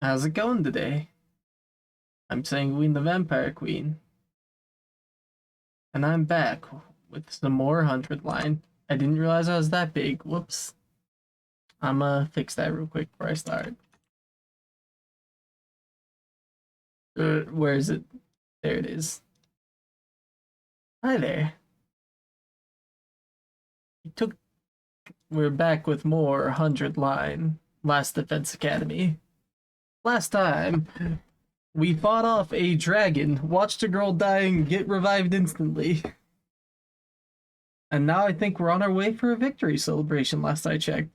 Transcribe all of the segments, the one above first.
How's it going today? I'm Sanguine the Vampire Queen, and I'm back with some more 100 line. I didn't realize I was that big. Whoops. I'ma fix that real quick before I start. Where is it? There it is. Hi there. We're back with more 100 line. Last Defense Academy. Last time, we fought off a dragon, watched a girl die and get revived instantly. And now I think we're on our way for a victory celebration last I checked.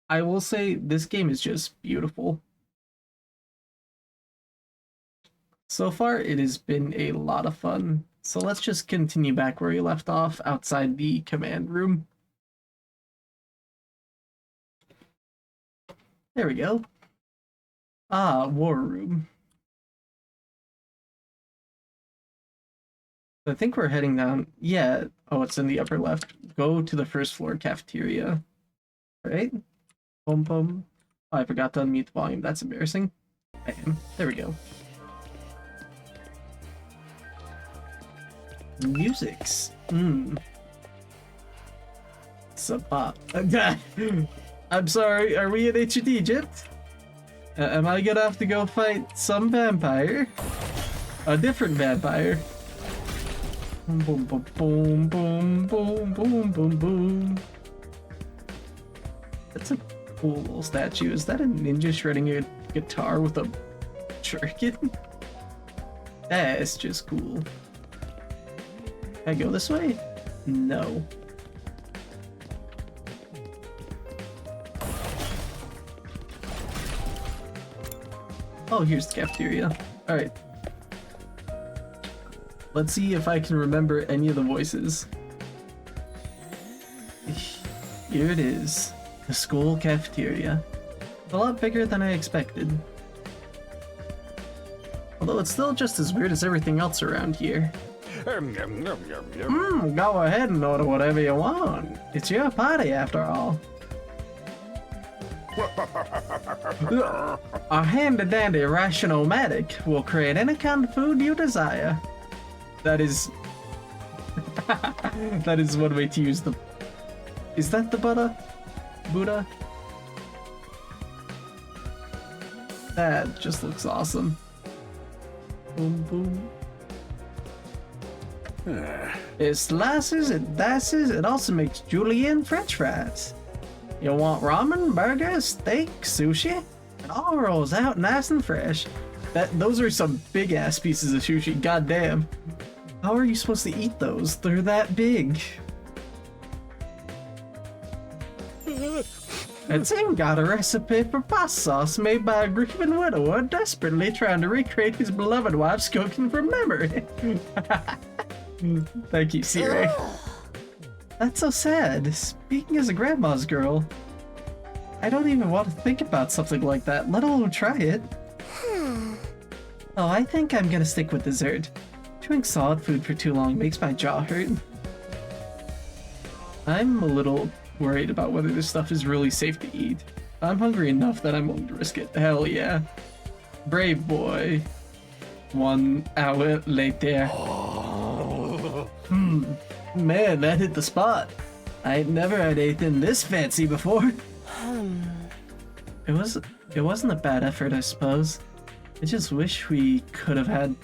I will say this game is just beautiful. So far, it has been a lot of fun. So let's just continue back where we left off outside the command room. There we go. Ah, war room. I think we're heading down. Yeah. Oh, it's in the upper left. Go to the first floor cafeteria. Right? Boom, boom. Oh, I forgot to unmute the volume. That's embarrassing. Bam. There we go. Musics. Sabah. I'm sorry, are we in ancient Egypt? Am I gonna have to go fight some vampire? A different vampire. Boom, boom, boom, boom, boom, boom, boom, boom. That's a cool little statue. Is that a ninja shredding a guitar with a jerkin? That's just cool. Can I go this way? No. Oh, here's the cafeteria. Alright. Let's see if I can remember any of the voices. Here it is. The school cafeteria. A lot bigger than I expected. Although it's still just as weird as everything else around here. Go ahead and order whatever you want. It's your party after all. Our handy-dandy ration-o-matic will create any kind of food you desire. That is... that is one way to use the... Is that the Buddha? Buddha? That just looks awesome. Boom, boom. It slices, it dices, it also makes julienne french fries. You want ramen, burgers, steak, sushi? It all rolls out nice and fresh. Those are some big ass pieces of sushi, goddamn. How are you supposed to eat those? They're that big. And Tim got a recipe for pasta sauce made by a grieving widower desperately trying to recreate his beloved wife's cooking from memory. Thank you, Siri. That's so sad. Speaking as a grandma's girl, I don't even want to think about something like that, let alone try it. Oh, I think I'm gonna stick with dessert. Chewing solid food for too long makes my jaw hurt. I'm a little worried about whether this stuff is really safe to eat. I'm hungry enough that I'm willing to risk it. Hell yeah. Brave boy. 1 hour later. Man, that hit the spot. I ain't never had anything this fancy before. It wasn't a bad effort, I suppose. I just wish we could have had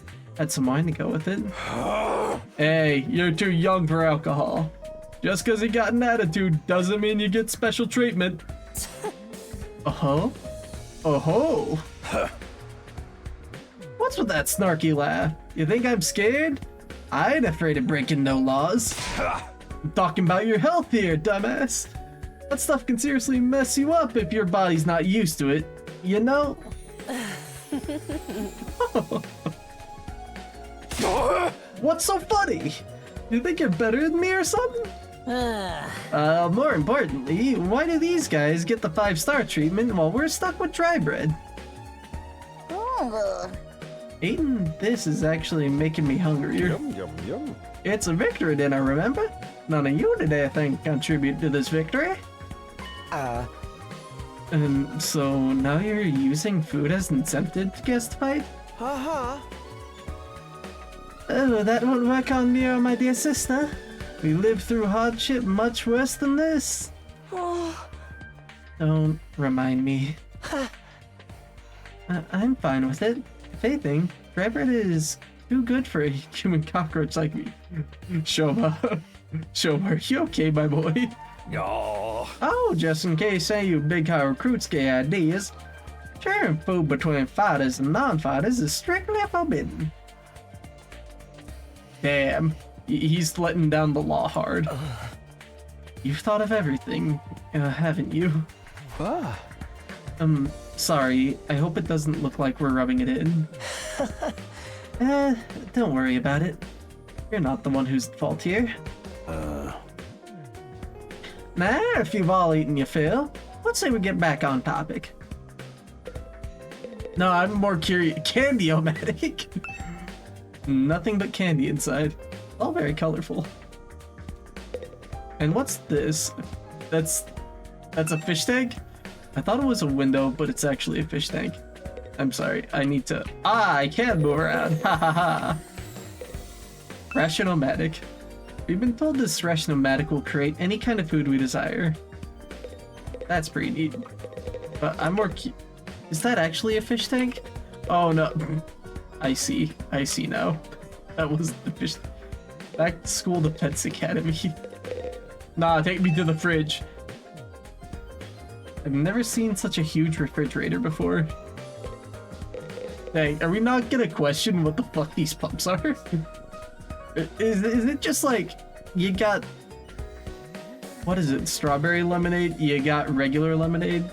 some wine to go with it. Hey, you're too young for alcohol. Just because you got an attitude doesn't mean you get special treatment. Uh-huh. Oh-ho. What's with that snarky laugh? You think I'm scared? I ain't afraid of breaking no laws. I'm talking about your health here, dumbass. That stuff can seriously mess you up if your body's not used to it, you know? What's so funny? You think you're better than me or something? More importantly, why do these guys get the 5-star treatment while we're stuck with dry bread? Eating this is actually making me hungrier. Yum, yum, yum. It's a victory dinner, remember? None of you today, I think, contribute to this victory. So now you're using food as incentive to guest fight? Uh-huh. Oh, that won't work on me or my dear sister. We lived through hardship much worse than this. Oh. Don't remind me. I'm fine with it. If anything, Trevor is too good for a human cockroach like me. Shoma. Shoma, are you okay, my boy? No. Oh, just in case any of you big high recruits get ideas, sharing food between fighters and non-fighters is strictly forbidden. Damn, he's letting down the law hard. You've thought of everything, haven't you? Ah. Sorry, I hope it doesn't look like we're rubbing it in. Don't worry about it. You're not the one who's at fault here. Now, if you've all eaten your fill, let's say we get back on topic. No, I'm more curious. Candy-o-matic. Nothing but candy inside. All very colorful. And what's this? That's a fish tank? I thought it was a window, but it's actually a fish tank. I'm sorry, I need to... I can move around. Ha ha ha. Ration-o-matic. We've been told this ration-o-matic will create any kind of food we desire. That's pretty neat. But I'm more is that actually a fish tank? Oh no. I see now. That was the fish. Back to school, the Pets Academy. Nah, take me to the fridge. I've never seen such a huge refrigerator before. Hey, are we not gonna question what the fuck these pumps are? Is it just like, you got, what is it, strawberry lemonade, you got regular lemonade,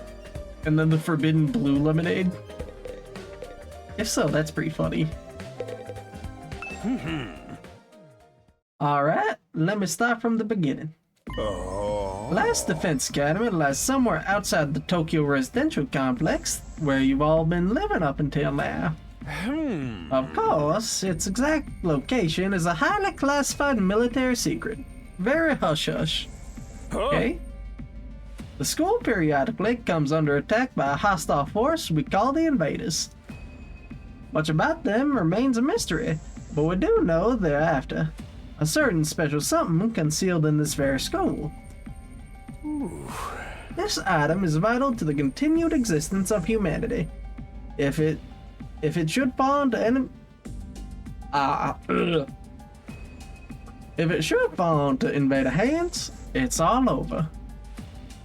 and then the forbidden blue lemonade? If so, that's pretty funny. Alright, let me start from the beginning. Last Defense Academy lies somewhere outside the Tokyo residential complex, where you've all been living up until now. Of course, its exact location is a highly classified military secret. Very hush-hush. Okay? The school periodically comes under attack by a hostile force we call the Invaders. Much about them remains a mystery, but we do know they're after a certain special something concealed in this very school. This item is vital to the continued existence of humanity. If it should fall into if it should fall into invader hands, it's all over.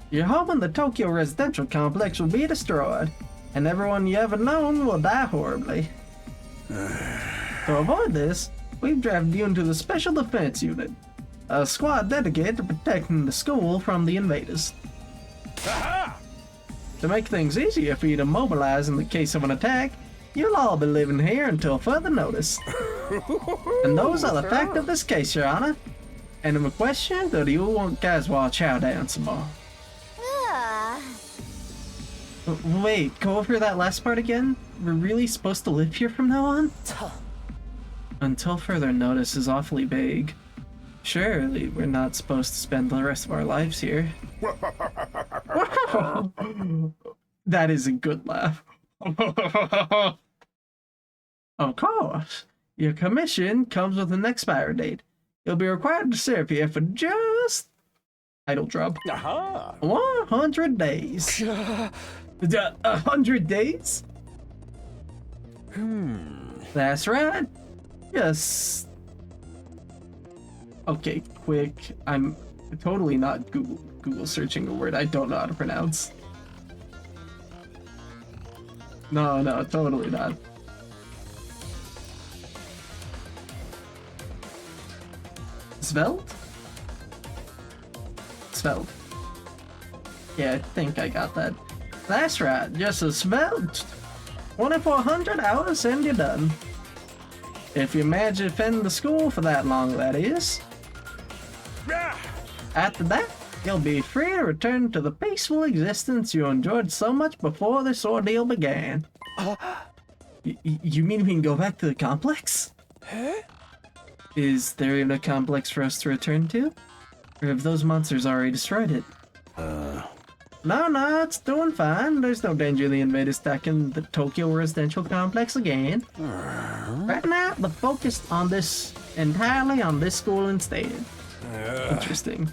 You're hoping the Tokyo residential complex will be destroyed, and everyone you ever known will die horribly. To avoid this, we've drafted you into the Special Defense Unit, a squad dedicated to protecting the school from the invaders. To make things easier for you to mobilize in the case of an attack, you'll all be living here until further notice. And those are the facts of this case, Your Honor. And I'm a question, or do you want guys to chow down some more? Wait, go over that last part again? We're really supposed to live here from now on? Until further notice is awfully vague. Surely we're not supposed to spend the rest of our lives here. That is a good laugh. Of course. Your commission comes with an expiry date. You'll be required to serve here for just... idle drop. 100 days. 100 days? That's right. Yes. Okay, quick. I'm totally not Google searching a word I don't know how to pronounce. No, totally not. Svelte? Svelte. Yeah, I think I got that. That's right, just a svelte. 2,400 hours and you're done. If you manage to defend the school for that long, that is. After that, you'll be free to return to the peaceful existence you enjoyed so much before this ordeal began. You mean we can go back to the complex? Huh? Is there even a complex for us to return to? Or have those monsters already destroyed it? No, it's doing fine. There's no danger of the invaders attacking the Tokyo residential complex again. Right now, the focus on this entirely on this school instead. Interesting.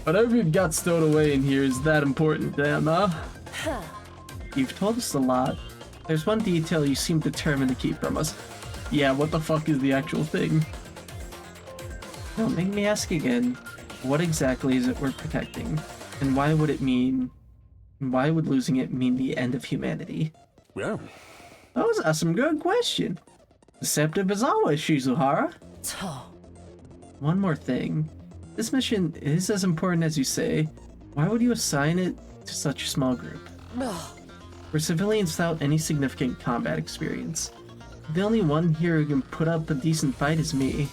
Whatever you got stowed away in here is that important, damn, huh? You've told us a lot. There's one detail you seem determined to keep from us. Yeah, what the fuck is the actual thing? Don't make me ask again. What exactly is it we're protecting? And why would losing it mean the end of humanity? Yeah. Those are some good questions. Deceptive as always, Shizuhara. One more thing. This mission is as important as you say. Why would you assign it to such a small group? We're civilians without any significant combat experience. The only one here who can put up a decent fight is me.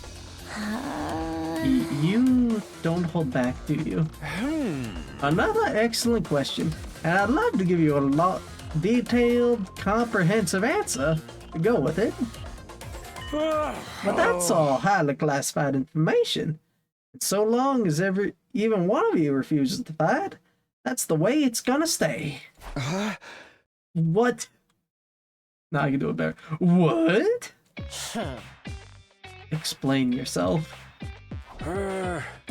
You don't hold back, do you? Another excellent question, and I'd love to give you a detailed, comprehensive answer to go with it. But that's all highly classified information. And so long as even one of you refuses to fight, that's the way it's gonna stay. What? Now I can do it better. What? Explain yourself.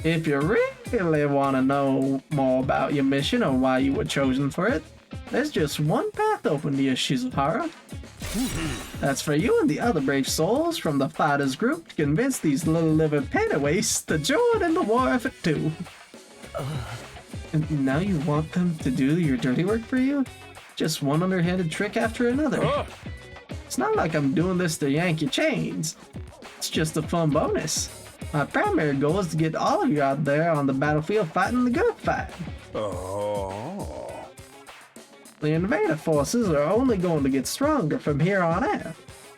If you really want to know more about your mission or why you were chosen for it, there's just one path open to you, Shizuhara. That's for you and the other brave souls from the fighters group to convince these little-livered paperweights to join in the war effort too. And now you want them to do your dirty work for you? Just one underhanded trick after another. It's not like I'm doing this to yank your chains. It's just a fun bonus. My primary goal is to get all of you out there on the battlefield fighting the good fight. The invader forces are only going to get stronger from here on out.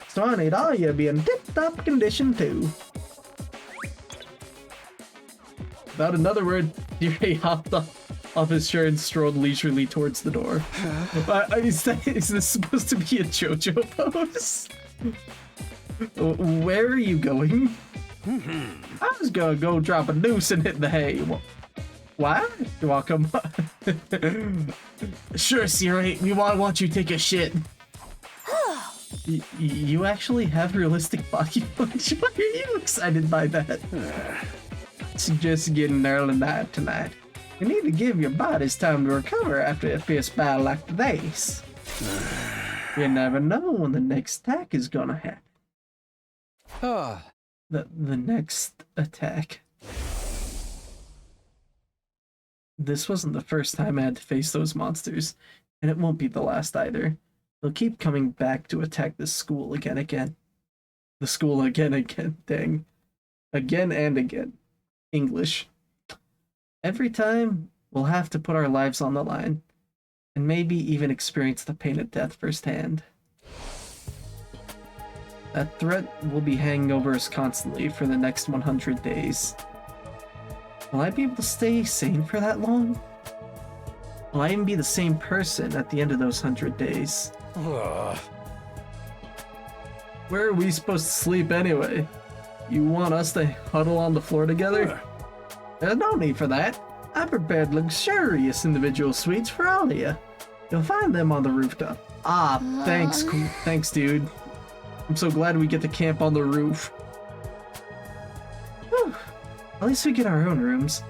So I need all of you to be in tip-top condition too. Without another word, Yuri hopped off his chair and strolled leisurely towards the door. Is this supposed to be a JoJo pose? Where are you going? I was gonna go drop a noose and hit the hay. Why? You want to come? Sure, Siri. We want you to take a shit. You actually have realistic body function. Why are you excited by that? It's just getting early night tonight. You need to give your bodies time to recover after a fierce battle like today's. You never know when the next attack is gonna happen. The next attack. This wasn't the first time I had to face those monsters, and it won't be the last either. They'll keep coming back to attack this school again. The school again, dang. Again and again. English. Every time, we'll have to put our lives on the line, and maybe even experience the pain of death firsthand. That threat will be hanging over us constantly for the next 100 days. Will I be able to stay sane for that long? Will I even be the same person at the end of those 100 days? Where are we supposed to sleep anyway? You want us to huddle on the floor together? There's no need for that. I prepared luxurious individual suites for all of you. You'll find them on the rooftop. Thanks, dude. I'm so glad we get to camp on the roof. Whew. At least we get our own rooms.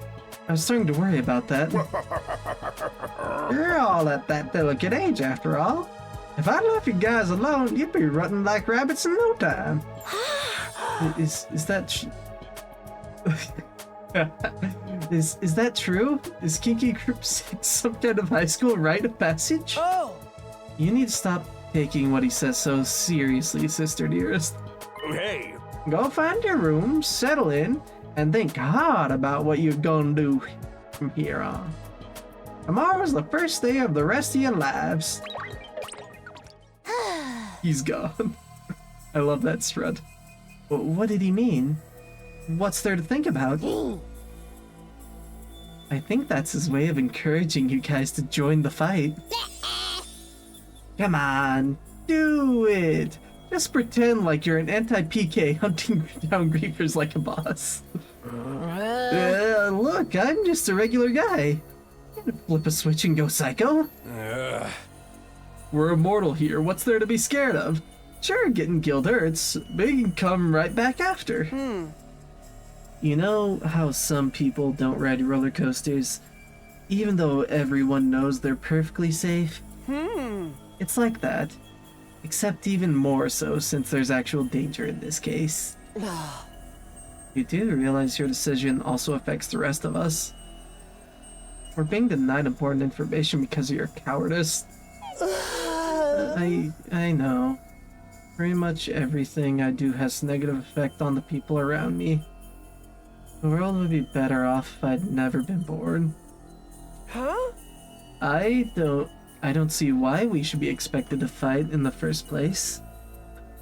I was starting to worry about that. You're all at that delicate age, after all. If I'd left you guys alone, you'd be rutting like rabbits in no time. Is that is that true? Is Kinky Group 6 some kind of high school rite of passage? Oh! You need to stop taking what he says so seriously, sister dearest. Hey! Go find your room, settle in, and think hard about what you're gonna do from here on. Tomorrow's the first day of the rest of your lives. He's gone. I love that strut. What did he mean? What's there to think about? I think that's his way of encouraging you guys to join the fight. Come on, do it! Just pretend like you're an anti-PK hunting down griefers like a boss. Look, I'm just a regular guy. Flip a switch and go psycho? Ugh. We're immortal here. What's there to be scared of? Sure, getting killed hurts, but you can come right back after. You know how some people don't ride roller coasters, even though everyone knows they're perfectly safe? It's like that, except even more so since there's actual danger in this case. You do realize your decision also affects the rest of us? We're being denied important information because of your cowardice. I know. Pretty much everything I do has a negative effect on the people around me. The world would be better off if I'd never been born. Huh? I don't see why we should be expected to fight in the first place.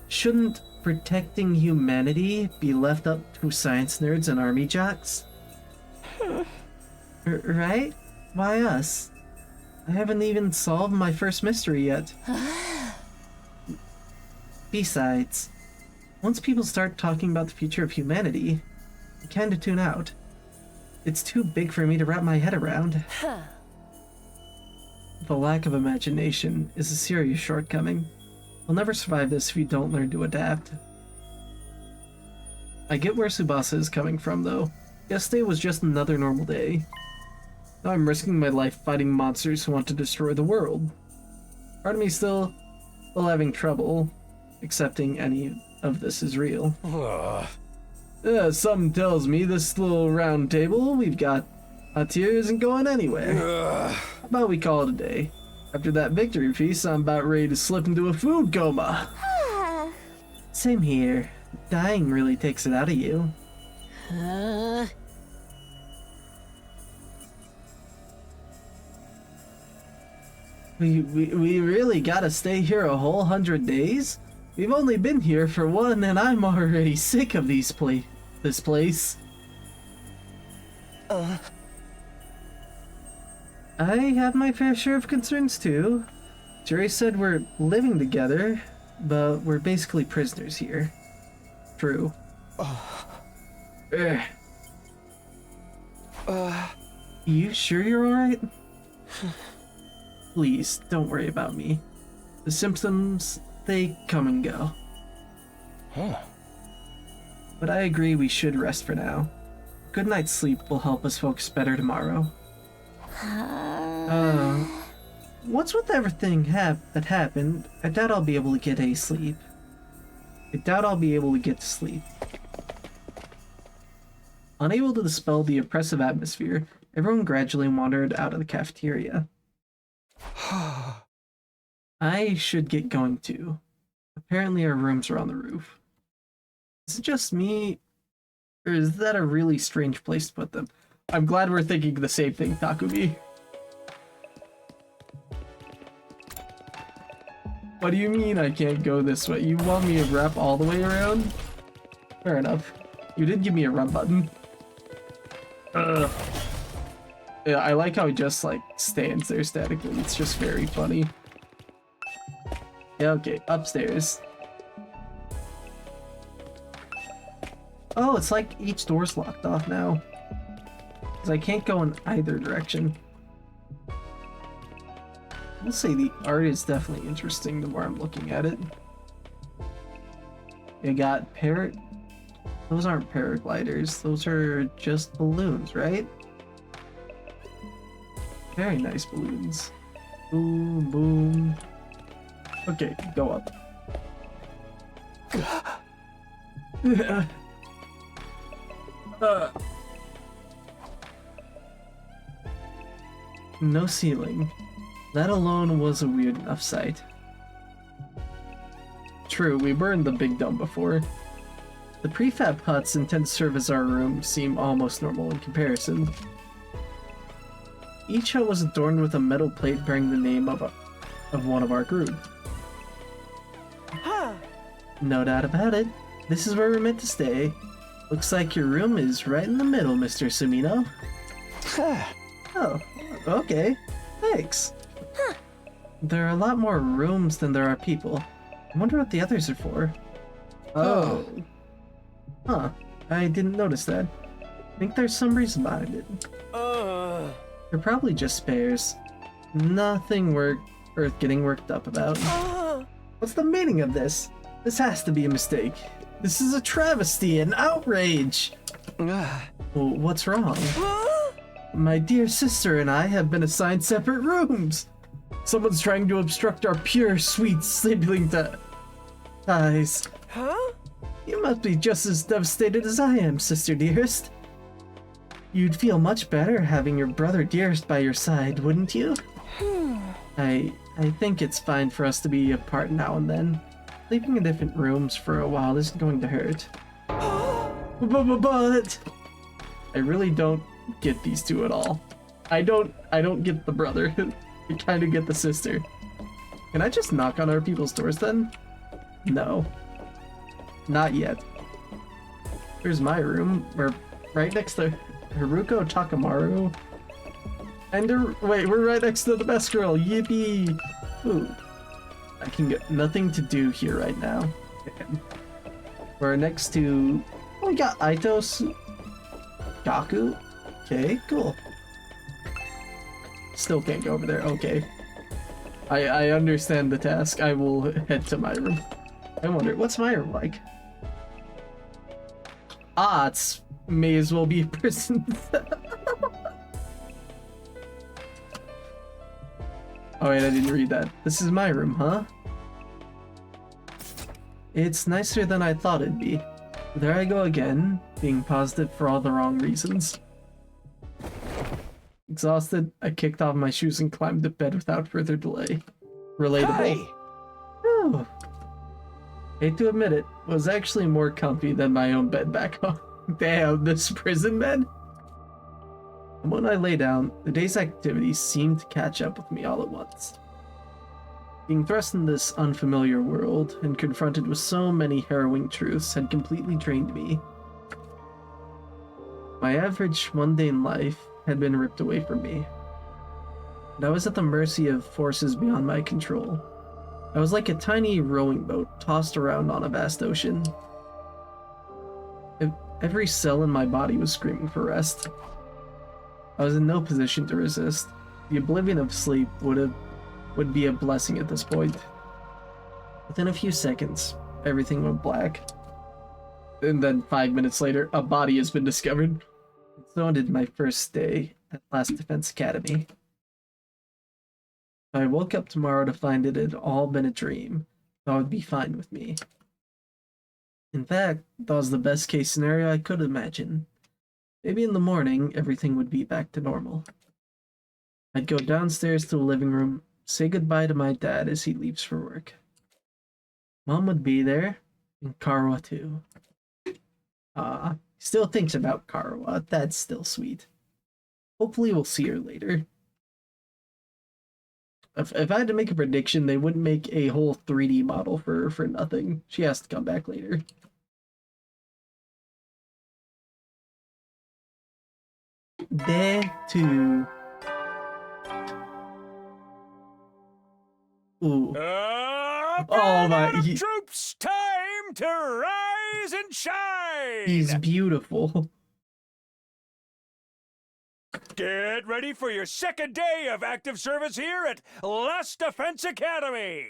Shouldn't protecting humanity be left up to science nerds and army jocks? Right? Why us? I haven't even solved my first mystery yet. Besides, once people start talking about the future of humanity, I kinda tune out. It's too big for me to wrap my head around. The lack of imagination is a serious shortcoming. We'll never survive this if you don't learn to adapt. I get where Tsubasa is coming from, though. Yesterday was just another normal day. Now I'm risking my life fighting monsters who want to destroy the world. Part of me still having trouble accepting any of this is real. Something tells me this little round table we've got out here isn't going anywhere. How about we call it a day? After that victory feast, I'm about ready to slip into a food coma. Same here. Dying really takes it out of you. We really gotta stay here a whole 100 days? We've only been here for one, and I'm already sick of this place. I have my fair share of concerns too. Jerry said we're living together, but we're basically prisoners here. True. You sure you're alright? Please, don't worry about me. The symptoms, they come and go. But I agree we should rest for now. Good night's sleep will help us focus better tomorrow. What's with everything that happened? I doubt I'll be able to get sleep. Unable to dispel the oppressive atmosphere, everyone gradually wandered out of the cafeteria. I should get going too. Apparently our rooms are on the roof. Is it just me, or is that a really strange place to put them? I'm glad we're thinking the same thing, Takumi. What do you mean I can't go this way? You want me to wrap all the way around? Fair enough. You did give me a run button. Yeah, I like how he just, like, stands there statically. It's just very funny. Yeah, okay, upstairs. Oh, it's like each door's locked off now. Because I can't go in either direction. I'll say the art is definitely interesting the more I'm looking at it. You got those aren't paragliders, those are just balloons, right? Very nice balloons. Boom, boom. Okay, go up. No ceiling. That alone was a weird enough sight. True, we were in the big dome before. The prefab huts intended to serve as our room seem almost normal in comparison. Each hut was adorned with a metal plate bearing the name of one of our group. No doubt about it. This is where we're meant to stay. Looks like your room is right in the middle, Mr. Sumino. Oh, okay. Thanks. There are a lot more rooms than there are people. I wonder what the others are for. Oh. Huh. I didn't notice that. I think there's some reason behind it. They're probably just spares. Nothing worth getting worked up about. What's the meaning of this? This has to be a mistake. This is a travesty, an outrage. Well, what's wrong? My dear sister and I have been assigned separate rooms. Someone's trying to obstruct our pure, sweet sibling ties. Huh? You must be just as devastated as I am, sister dearest. You'd feel much better having your brother dearest by your side, wouldn't you? I think it's fine for us to be apart now and then. Sleeping in different rooms for a while isn't going to hurt. But I really don't get these two at all. I don't get the brother. I kind of get the sister. Can I just knock on our people's doors then? No. Not yet. Here's my room. We're right next to Haruko Takamaru. And wait, we're right next to the best girl. Yippee! Ooh. I can get nothing to do here right now. We're next to... Oh, we got Aitos. Gaku. Okay, cool. Still can't go over there. Okay. I understand the task. I will head to my room. I wonder, what's my room like? Ah, it's may as well be a prison. Oh wait, I didn't read that. This is my room, huh? It's nicer than I thought it'd be. There I go again, being positive for all the wrong reasons. Exhausted, I kicked off my shoes and climbed to bed without further delay. Relatable. Hey. Whew. Hate to admit it, was actually more comfy than my own bed back home. Damn, this prison bed? And when I lay down, the day's activities seemed to catch up with me all at once. Being thrust in this unfamiliar world and confronted with so many harrowing truths had completely drained me. My average, mundane life had been ripped away from me, and I was at the mercy of forces beyond my control. I was like a tiny rowing boat tossed around on a vast ocean. Every cell in my body was screaming for rest. I was in no position to resist. The oblivion of sleep would be a blessing at this point. Within a few seconds, everything went black. And then 5 minutes later, a body has been discovered. And so ended my first day at Last Defense Academy. If I woke up tomorrow to find it had all been a dream, that would be fine with me. In fact, that was the best case scenario I could imagine. Maybe in the morning, everything would be back to normal. I'd go downstairs to the living room, say goodbye to my dad as he leaves for work. Mom would be there, and Karuha too. Still thinks about Karuha. That's still sweet. Hopefully we'll see her later. If I had to make a prediction, they wouldn't make a whole 3D model for nothing. She has to come back later. Day 2. Ooh. Oh my! Troops, time to rise and shine. He's beautiful. Get ready for your second day of active service here at Last Defense Academy.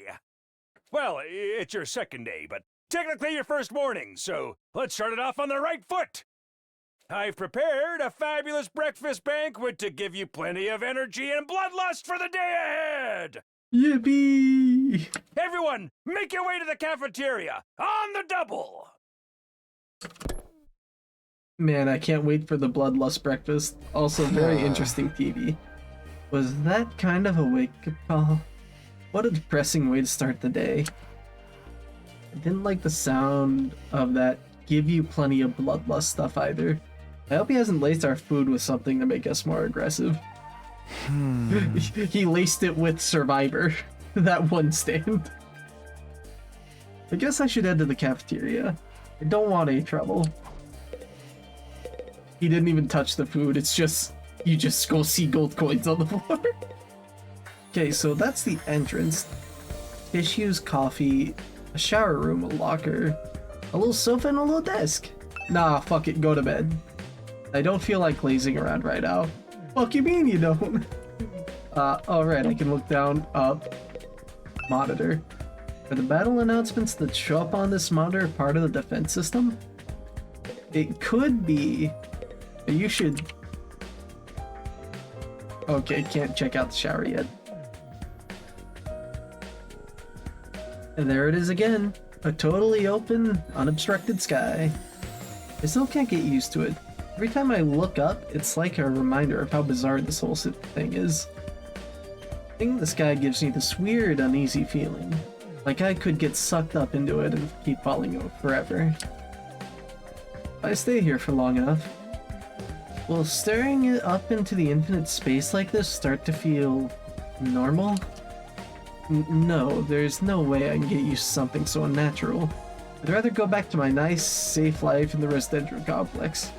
Well, it's your second day, but technically your first morning, so let's start it off on the right foot. I've prepared a fabulous breakfast banquet to give you plenty of energy and bloodlust for the day ahead. Yippee! Everyone, make your way to the cafeteria on the double. Man, I can't wait for the bloodlust breakfast. Also, very interesting TV. Was that kind of a wake-up call? What a depressing way to start the day. I didn't like the sound of that give you plenty of bloodlust stuff either. I hope he hasn't laced our food with something to make us more aggressive. He laced it with Survivor. That one stand. I guess I should head to the cafeteria. I don't want any trouble. He didn't even touch the food, it's just, you just go see gold coins on the floor. Okay, so that's the entrance. Tissues, coffee, a shower room, a locker, a little sofa, and a little desk. Nah, fuck it, go to bed. I don't feel like lazing around right now. Fuck you mean you don't? Alright, I can look down, up, monitor. Are the battle announcements that show up on this monitor part of the defense system? It could be. You should... Okay, can't check out the shower yet. And there it is again. A totally open, unobstructed sky. I still can't get used to it. Every time I look up, it's like a reminder of how bizarre this whole thing is. Seeing the sky gives me this weird, uneasy feeling. Like I could get sucked up into it and keep falling over forever. If I stay here for long enough, will staring it up into the infinite space like this start to feel normal? No, there's no way I can get used to something so unnatural. I'd rather go back to my nice, safe life in the residential complex.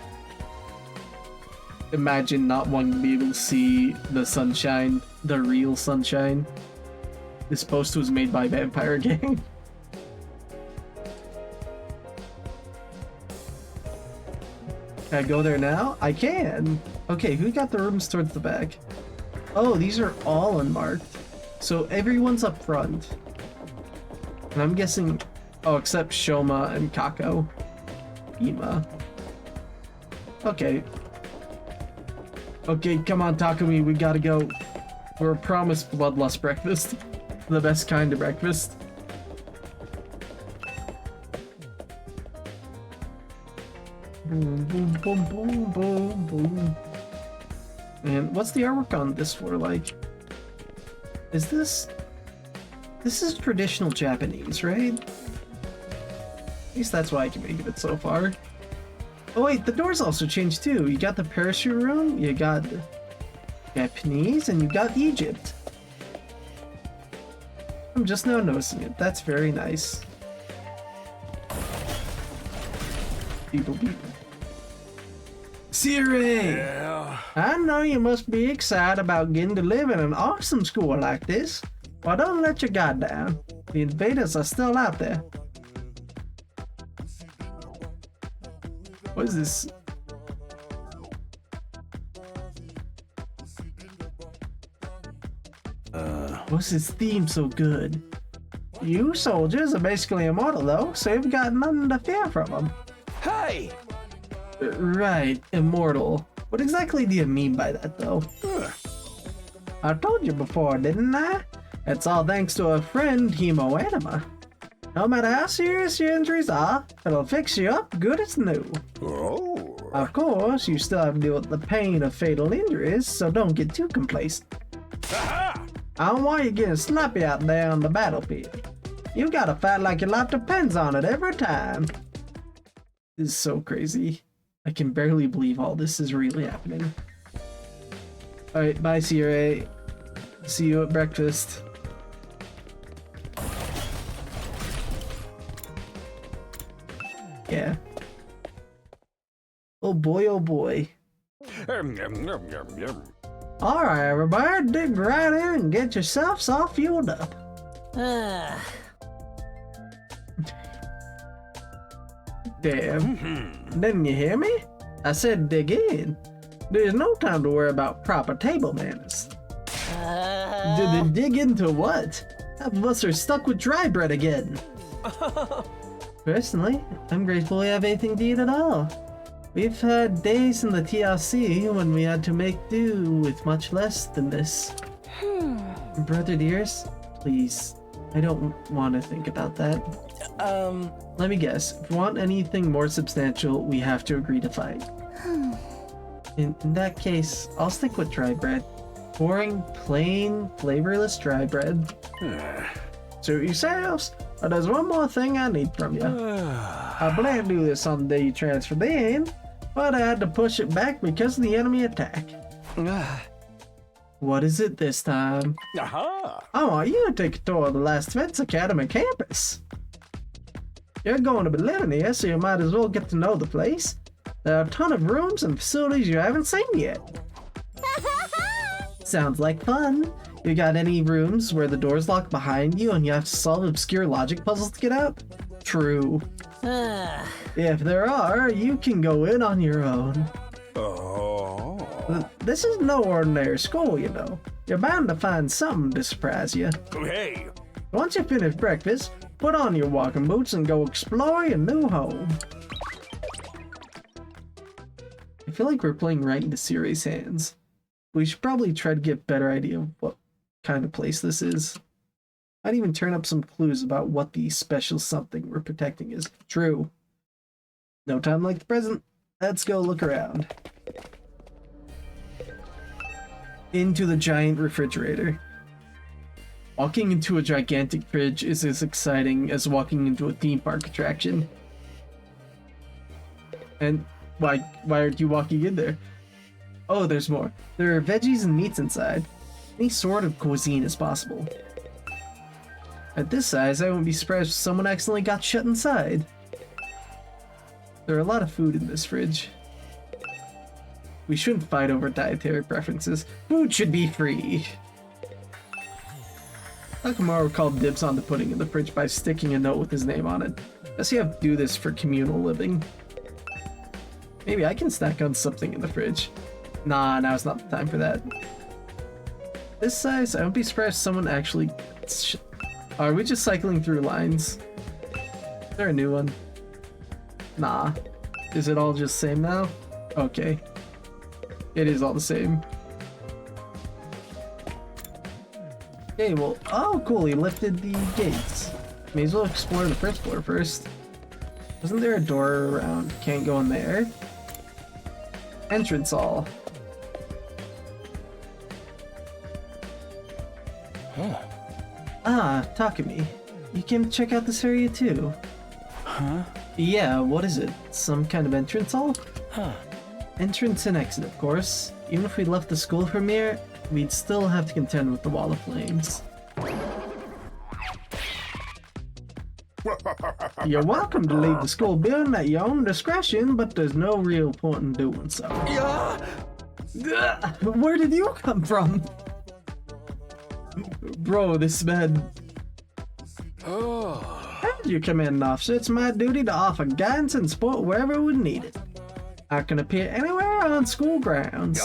Imagine not wanting to be able to see the sunshine, the real sunshine. This post was made by Vampire Gang. Can I go there now? I can! Okay, who got the rooms towards the back? Oh, these are all unmarked. So everyone's up front. And I'm guessing... Oh, except Shoma and Kako. Ima. Okay. Okay, come on, Takumi, we gotta go. We're promised bloodlust breakfast. The best kind of breakfast. Boom, boom, boom, boom, boom, boom. And what's the artwork on this floor like? Is this... This is traditional Japanese, right? At least that's why I can make of it so far. Oh wait, the doors also changed too. You got the parachute room, you got Japanese, and you got Egypt. I'm just now noticing it. That's very nice. People. Siri! Yeah. I know you must be excited about getting to live in an awesome school like this. Well, don't let your guard down. The invaders are still out there. What is this? What's his theme so good? You soldiers are basically immortal though, so you've got nothing to fear from them. Hey! Right, immortal. What exactly do you mean by that though? I told you before, didn't I? It's all thanks to a friend, Hemo Anima. No matter how serious your injuries are, it'll fix you up good as new. Oh. Of course, you still have to deal with the pain of fatal injuries, so don't get too complacent. Aha! I don't want you getting sloppy out there on the battlefield. You gotta fight like your life depends on it every time. This is so crazy. I can barely believe all this is really happening. Alright, bye Sierra. See you at breakfast. Yeah. Oh boy, oh boy. Alright, everybody, dig right in and get yourselves all fueled up. Damn. Didn't you hear me? I said dig in. There's no time to worry about proper table manners. Dig into what? Half of us are stuck with dry bread again. Personally, I'm grateful we have anything to eat at all. We've had days in the TLC when we had to make do with much less than this. Brother dears, please, I don't want to think about that. Let me guess, if we want anything more substantial, we have to agree to fight. In that case, I'll stick with dry bread. Boring, plain, flavorless dry bread. Suit yourselves, but there's one more thing I need from you. I planned to do this on the day you transferred in, but I had to push it back because of the enemy attack. What is it this time? Aha! I want you to take a tour of the Last Defense Academy campus. You're going to be living here, so you might as well get to know the place. There are a ton of rooms and facilities you haven't seen yet. Sounds like fun. You got any rooms where the doors lock behind you and you have to solve obscure logic puzzles to get out? True. If there are, you can go in on your own. Oh. This is no ordinary school, you know. You're bound to find something to surprise you. Hey, Once you finish breakfast, put on your walking boots and go explore your new home. I feel like we're playing right into Siri's hands. We should probably try to get a better idea of what kind of place this is. I'd even turn up some clues about what the special something we're protecting is. True. No time like the present. Let's go look around. Into the giant refrigerator. Walking into a gigantic fridge is as exciting as walking into a theme park attraction. And why aren't you walking in there? Oh, there's more. There are veggies and meats inside. Any sort of cuisine is possible. At this size, I wouldn't be surprised if someone accidentally got shut inside. There are a lot of food in this fridge. We shouldn't fight over dietary preferences. Food should be free. Takamaru called dibs on the pudding in the fridge by sticking a note with his name on it. Does he have to do this for communal living? Maybe I can snack on something in the fridge. Nah, now's not the time for that. This size, I won't be surprised if someone actually... Are we just cycling through lines? Is there a new one? Nah. Is it all just same now? Okay. It is all the same. Okay, well, oh cool, he lifted the gates. May as well explore the first floor first. Wasn't there a door around? Can't go in there. Entrance hall. Huh. Ah, Takumi. You came to check out this area too. Huh? Yeah, what is it? Some kind of entrance hall? Huh. Entrance and exit, of course. Even if we left the school from here, we'd still have to contend with the wall of flames. You're welcome to leave the school building at your own discretion, but there's no real point in doing so. Where did you come from? Bro, this man... As your commanding officer, it's my duty to offer guidance and support wherever we need it. I can appear anywhere on school grounds.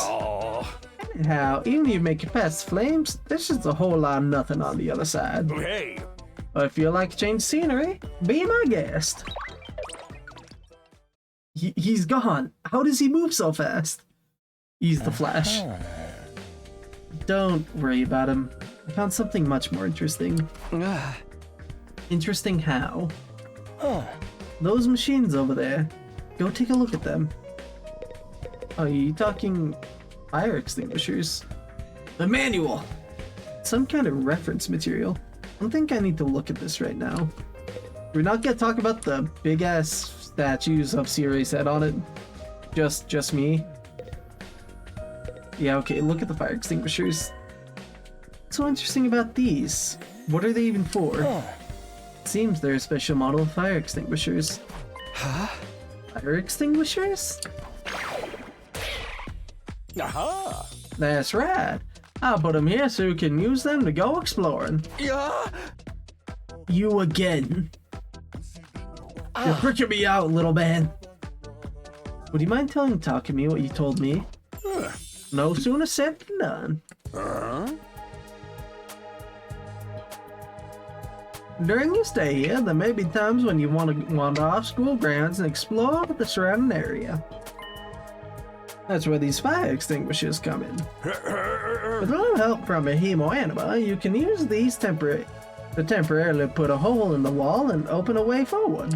Anyhow, even if you make it past the flames, there's just a whole lot of nothing on the other side. hey. If you like to change scenery, be my guest. He's gone. How does he move so fast? He's the Flash. Don't worry about him. I found something much more interesting. Interesting how? Those machines over there. Go take a look at them. Are you talking fire extinguishers? The manual! Some kind of reference material. I don't think I need to look at this right now. We're not gonna talk about the big ass statues of Siri's head on it. Just me. Yeah, okay, look at the fire extinguishers. What's so interesting about these? What are they even for? It seems they're a special model of fire extinguishers. Huh? Fire extinguishers? Aha! That's right. I'll put them here so you can use them to go exploring. Yeah. You again. You're freaking me out, little man. Would you mind telling Takumi what you told me? No sooner said than done. During your stay here, there may be times when you want to wander off school grounds and explore the surrounding area. That's where these fire extinguishers come in. With a little help from a hemo-anima, you can use these to temporarily put a hole in the wall and open a way forward.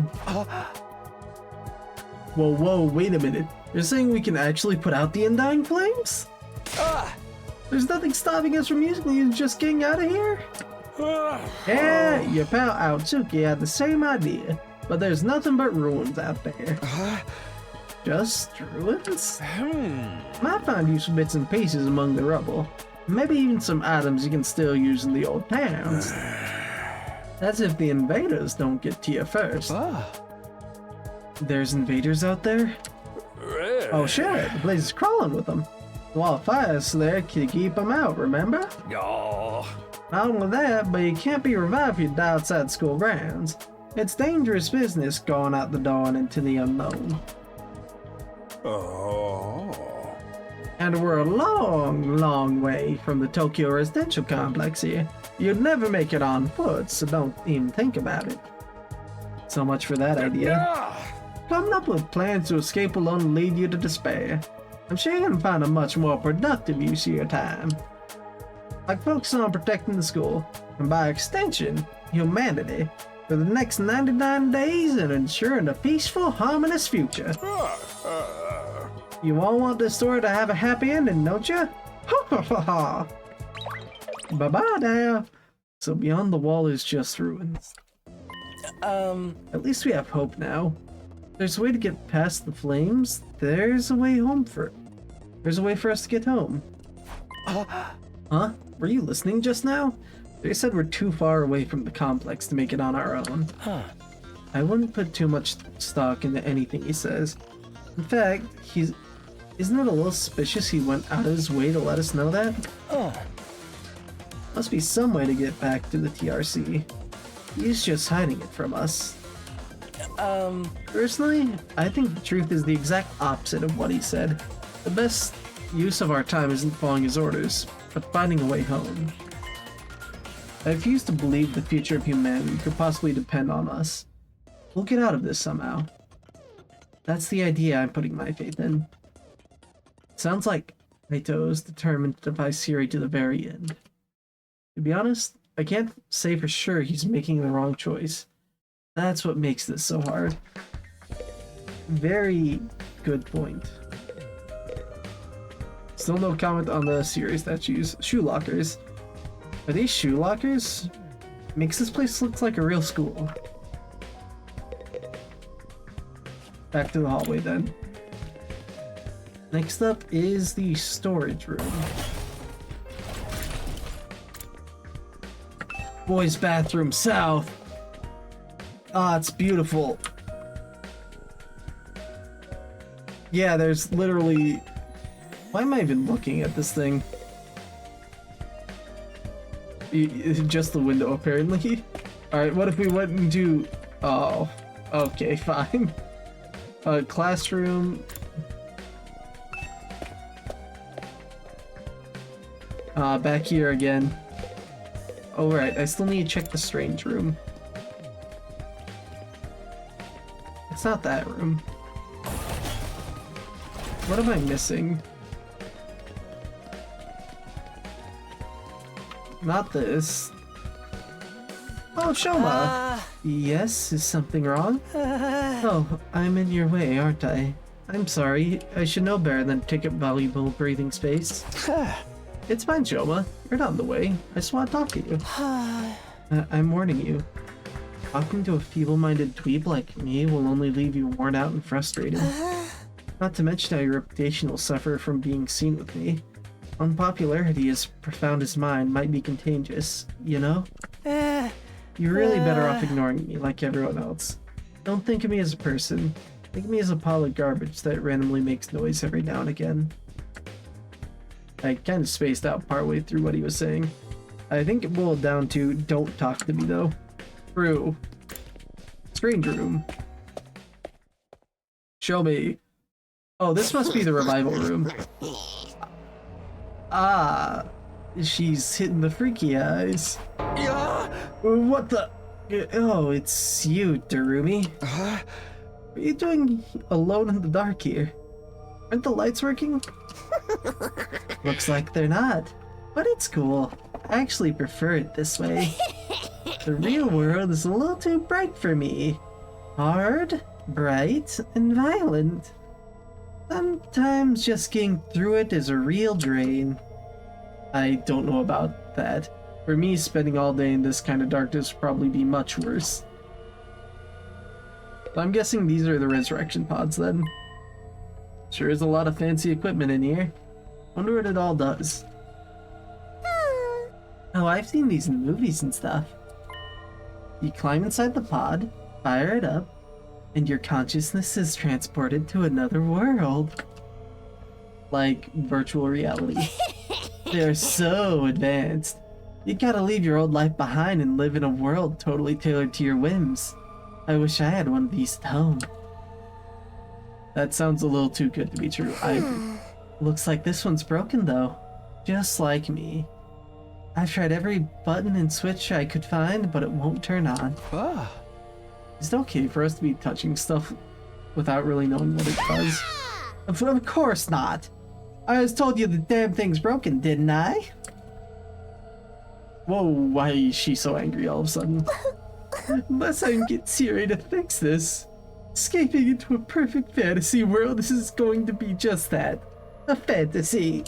Whoa, wait a minute. You're saying we can actually put out the undying flames? There's nothing stopping us from using these, just getting out of here? Yeah, your pal Aotsuki had the same idea, but there's nothing but ruins out there. Just ruins? Might find useful bits and pieces among the rubble. Maybe even some items you can still use in the old towns. That's if the invaders don't get to you first. There's invaders out there? Oh shit, the place is crawling with them. The wall of fire is there to keep them out, remember? Oh. Not only that, but you can't be revived if you die outside school grounds. It's dangerous business going out the door and into the unknown. And we're a long, long way from the Tokyo residential complex here. You'd never make it on foot, so don't even think about it. So much for that idea. Ah, Coming up with plans to escape will only lead you to despair. I'm sure you're gonna find a much more productive use of your time. Like focusing on protecting the school, and by extension, humanity, for the next 99 days and ensuring a peaceful, harmonious future. You all want this story to have a happy ending, don't you? Ha ha ha ha! Bye-bye now! So beyond the wall is just ruins. At least we have hope now. There's a way to get past the flames. There's a way home There's a way for us to get home. Huh? Were you listening just now? They said we're too far away from the complex to make it on our own. Huh. I wouldn't put too much stock into anything he says. In fact, isn't it a little suspicious he went out of his way to let us know that? Oh. Must be some way to get back to the TRC. He's just hiding it from us. Personally, I think the truth is the exact opposite of what he said. The best use of our time isn't following his orders, but finding a way home. I refuse to believe the future of humanity could possibly depend on us. We'll get out of this somehow. That's the idea I'm putting my faith in. Sounds like Kaito is determined to defy Siri to the very end. To be honest, I can't say for sure he's making the wrong choice. That's what makes this so hard. Very good point. Still no comment on the Siri statues. Shoe lockers. Are these shoe lockers? Makes this place look like a real school. Back to the hallway then. Next up is the storage room. Boys' bathroom south. Ah, it's beautiful. Yeah, there's literally... Why am I even looking at this thing? Just the window, apparently. Alright, what if we went into... Oh, okay, fine. Classroom. Back here again. Oh, right, I still need to check the strange room. It's not that room. What am I missing? Not this. Oh, Shoma! Yes, is something wrong? Oh, I'm in your way, aren't I? I'm sorry. I should know better than to take up valuable breathing space. It's fine, Shoma. You're not in the way. I just want to talk to you. I'm warning you. Talking to a feeble-minded dweeb like me will only leave you worn out and frustrated. Not to mention how your reputation will suffer from being seen with me. Unpopularity as profound as mine might be contagious, you know? You're really better off ignoring me like everyone else. Don't think of me as a person. Think of me as a pile of garbage that randomly makes noise every now and again. I kind of spaced out partway through what he was saying. I think it boiled down to, don't talk to me though. True. Strange room. Show me. Oh, this must be the revival room. Ah, she's hitting the freaky eyes. What the? Oh, it's you, Darumi. What are you doing alone in the dark here? Aren't the lights working? Looks like they're not, but it's cool. I actually prefer it this way. The real world is a little too bright for me. Hard, bright, and violent. Sometimes just getting through it is a real drain. I don't know about that. For me, spending all day in this kind of darkness would probably be much worse. So I'm guessing these are the resurrection pods then. Sure is a lot of fancy equipment in here. Wonder what it all does. Oh, I've seen these in movies and stuff. You climb inside the pod, fire it up, and your consciousness is transported to another world. Like virtual reality. They're so advanced. You gotta leave your old life behind and live in a world totally tailored to your whims. I wish I had one of these at home. That sounds a little too good to be true. I agree. Looks like this one's broken though. Just like me. I've tried every button and switch I could find, but it won't turn on. Ah. Is it okay for us to be touching stuff without really knowing what it does? Of course not. I just told you the damn thing's broken, didn't I? Whoa, why is she so angry all of a sudden? Unless I can get Siri to fix this. Escaping into a perfect fantasy world, this is going to be just that. A fantasy.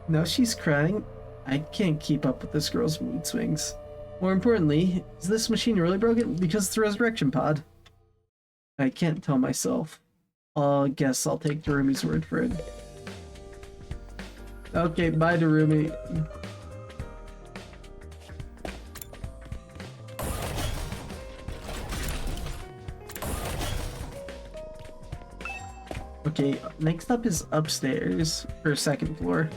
Now she's crying. I can't keep up with this girl's mood swings. More importantly, is this machine really broken? Because it's a resurrection pod. I can't tell myself. I guess I'll take Darumi's word for it. Okay, bye Darumi. Okay, next up is upstairs, or second floor.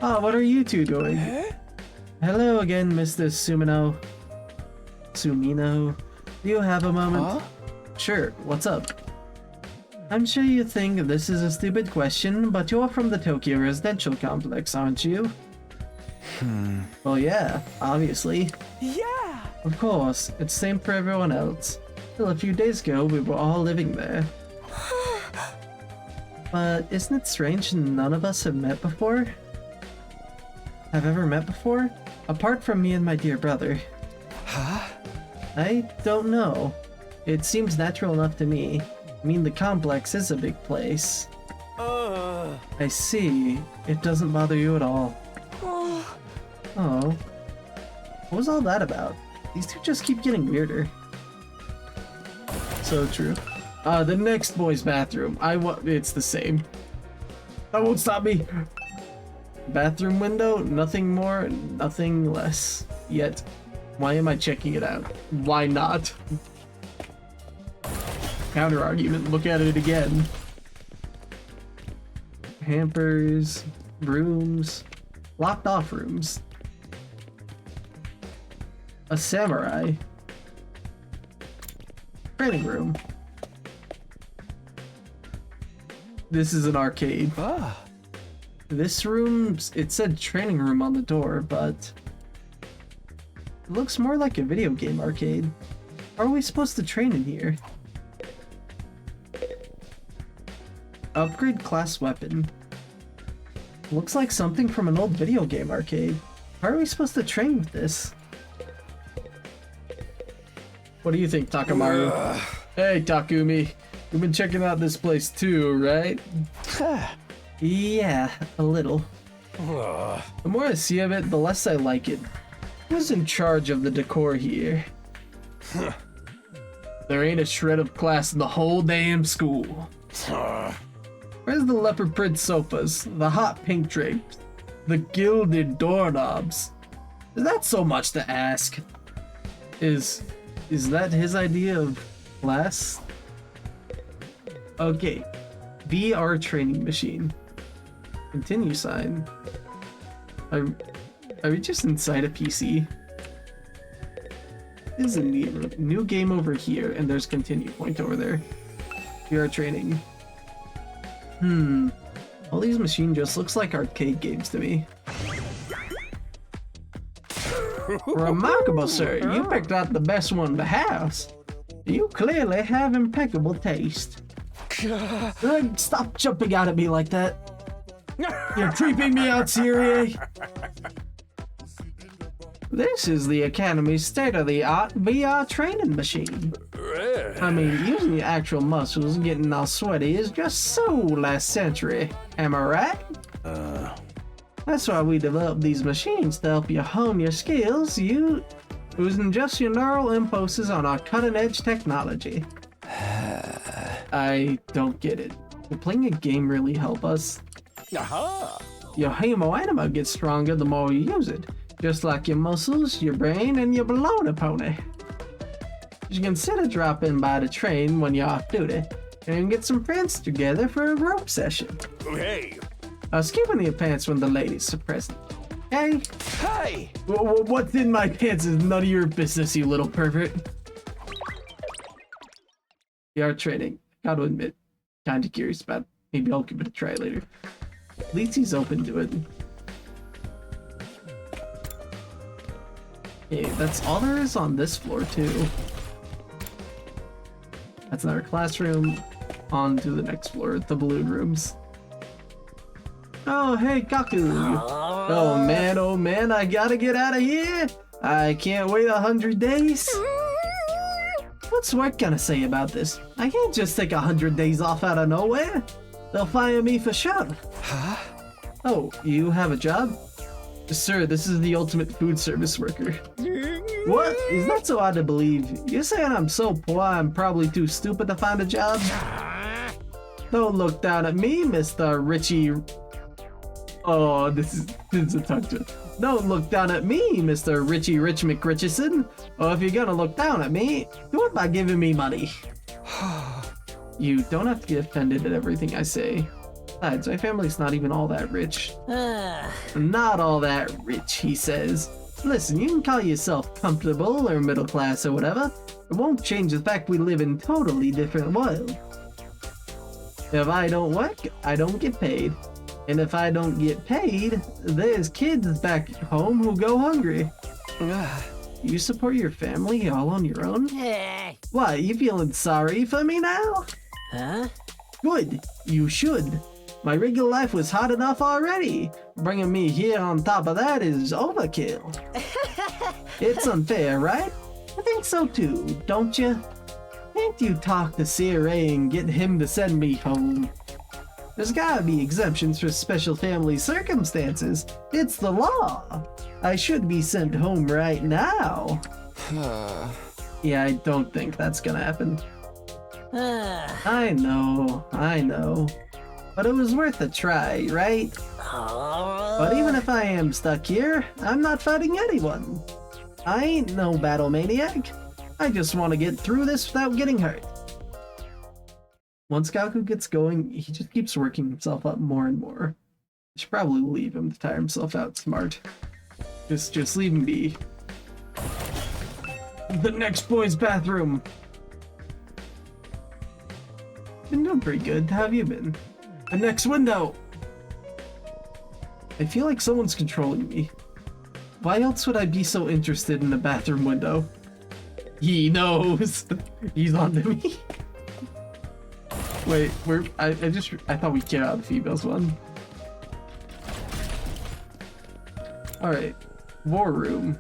Ah, what are you two doing? Hello again, Mr. Sumino. Do you have a moment? Huh? Sure, what's up? I'm sure you think this is a stupid question, but you're from the Tokyo Residential Complex, aren't you? Well, yeah, obviously. Yeah. Of course, it's the same for everyone else. Till a few days ago, we were all living there. But isn't it strange none of us have met before? Have ever met before? Apart from me and my dear brother. Huh? I don't know. It seems natural enough to me. I mean, the complex is a big place. I see. It doesn't bother you at all. Oh. What was all that about? These two just keep getting weirder. So true. The next boy's bathroom. It's the same. That won't stop me. Bathroom window, nothing more, nothing less. Yet, why am I checking it out? Why not? Counter argument, look at it again. Hampers, rooms, locked off rooms. A samurai. Training room. This is an arcade. Ah. This room, it said training room on the door, but it looks more like a video game arcade. How are we supposed to train in here? Upgrade class weapon. Looks like something from an old video game arcade. How are we supposed to train with this? What do you think, Takamaru? Hey, Takumi. You've been checking out this place too, right? Yeah, a little. The more I see of it, the less I like it. Who's in charge of the decor here? There ain't a shred of class in the whole damn school. Where's the leopard print sofas, the hot pink drapes, the gilded doorknobs? Is that so much to ask? Is that his idea of class? Okay, VR training machine. Continue sign. Are we just inside a PC? This is a new game over here, and there's continue point over there. VR training. All these machines just looks like arcade games to me. Remarkable, sir. You picked out the best one in the house. You clearly have impeccable taste. Stop jumping out at me like that. You're creeping me out, Siri. This is the Academy's state-of-the-art VR training machine. I mean, using your actual muscles and getting all sweaty is just so last century. Am I right? That's why we developed these machines to help you hone your skills, using just your neural impulses on our cutting-edge technology. I don't get it. Will playing a game really help us? Your hemoanima gets stronger the more you use it, just like your muscles, your brain, and your bologna pony. You can consider dropping by the train when you're off duty, and get some friends together for a rope session. Hey. Skipping your pants when the ladies are present. Hey? Hey! What's in my pants is none of your business, you little pervert. VR training. Gotta admit, kinda curious about Maybe I'll give it a try later. At least he's open to it. Okay, that's all there is on this floor too. That's another classroom. On to the next floor, the balloon rooms. Oh, hey, Kaku. Oh man, I gotta get out of here. I can't wait 100 days. What's work gonna say about this? I can't just take 100 days off out of nowhere. They'll fire me for sure. Huh? Oh, you have a job? Sir, this is the ultimate food service worker. What? Is that so hard to believe? You're saying I'm so poor I'm probably too stupid to find a job? Don't look down at me, Mr. Richie. Oh, this is a tongue twister. Don't look down at me, Mr. Richie Rich McRichison. Or if you're gonna look down at me, do it by giving me money. You don't have to get offended at everything I say. Besides, my family's not even all that rich. Not all that rich, he says. Listen, you can call yourself comfortable or middle class or whatever. It won't change the fact we live in totally different world. If I don't work, I don't get paid. And if I don't get paid, there's kids back home who go hungry. You support your family all on your own? Why, you feeling sorry for me now? Huh? Good, you should. My regular life was hard enough already. Bringing me here on top of that is overkill. It's unfair, right? I think so too, don't you? Can't you talk to CRA and get him to send me home? There's gotta be exemptions for special family circumstances. It's the law. I should be sent home right now. Yeah, I don't think that's gonna happen. I know. But it was worth a try, right? But even if I am stuck here, I'm not fighting anyone. I ain't no battle maniac. I just want to get through this without getting hurt. Once Gaku gets going, he just keeps working himself up more and more. I should probably leave him to tire himself out smart. Just leave him be. The next boy's bathroom. Been doing pretty good. How have you been? The next window. I feel like someone's controlling me. Why else would I be so interested in the bathroom window? He knows. He's on to me. Wait, I thought we came out of the females one. Alright. War room.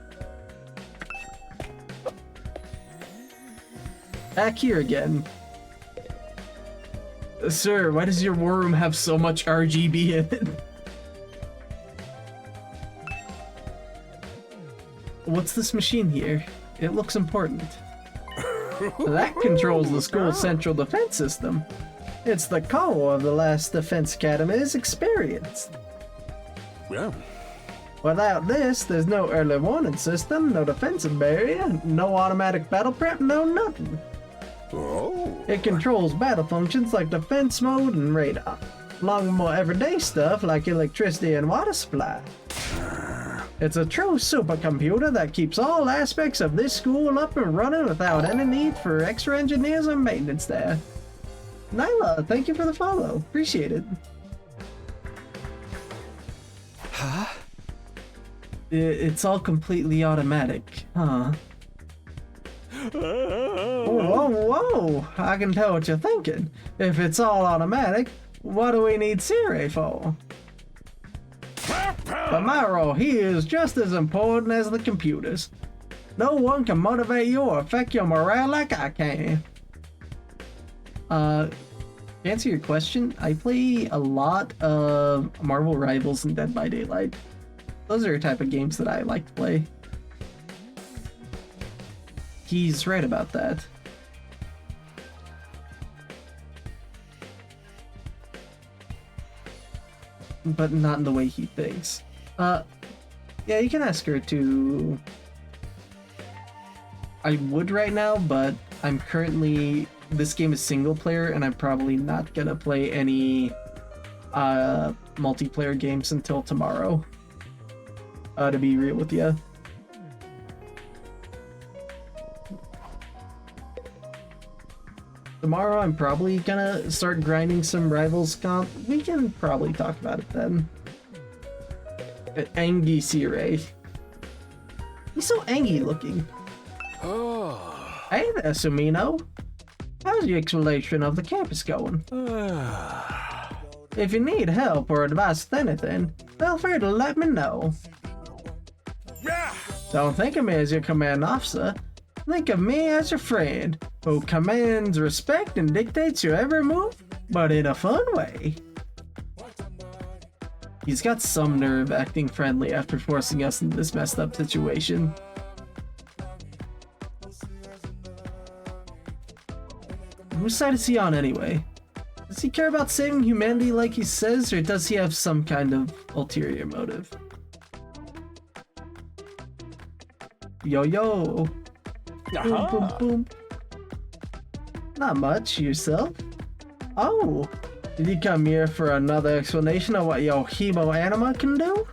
Back here again. Sir, why does your war room have so much RGB in it? What's this machine here? It looks important. That controls the school's central defense system. It's the core of the last Defense Academy's experience. Yeah. Without this, there's no early warning system, no defensive barrier, no automatic battle prep, no nothing. Oh. It controls battle functions like defense mode and radar, along with more everyday stuff like electricity and water supply. It's a true supercomputer that keeps all aspects of this school up and running without any need for extra engineers or maintenance there. Nyla, thank you for the follow. Appreciate it. Huh? It's all completely automatic, huh? Whoa, I can tell what you're thinking. If it's all automatic, what do we need Siri for? But my role here is just as important as the computers. No one can motivate you or affect your morale like I can. To answer your question, I play a lot of Marvel Rivals and Dead by Daylight. Those are the type of games that I like to play. He's right about that. But not in the way he thinks. Yeah, you can ask her to... I would right now, but I'm currently... This game is single player, and I'm probably not gonna play any multiplayer games until tomorrow. To be real with you. Tomorrow I'm probably gonna start grinding some Rivals comp. We can probably talk about it then. Angie Sire. He's so angy looking. Oh. Hey there, Sumino. How's your exploration of the campus going? If you need help or advice with anything, feel free to let me know. Yeah. Don't think of me as your command officer. Think of me as your friend, who commands respect and dictates your every move, but in a fun way. He's got some nerve acting friendly after forcing us into this messed up situation. Whose side is he on anyway? Does he care about saving humanity like he says, or does he have some kind of ulterior motive? Yo yo! Boom boom boom! Not much, yourself? Oh! Did you come here for another explanation of what your Hemo Anima can do?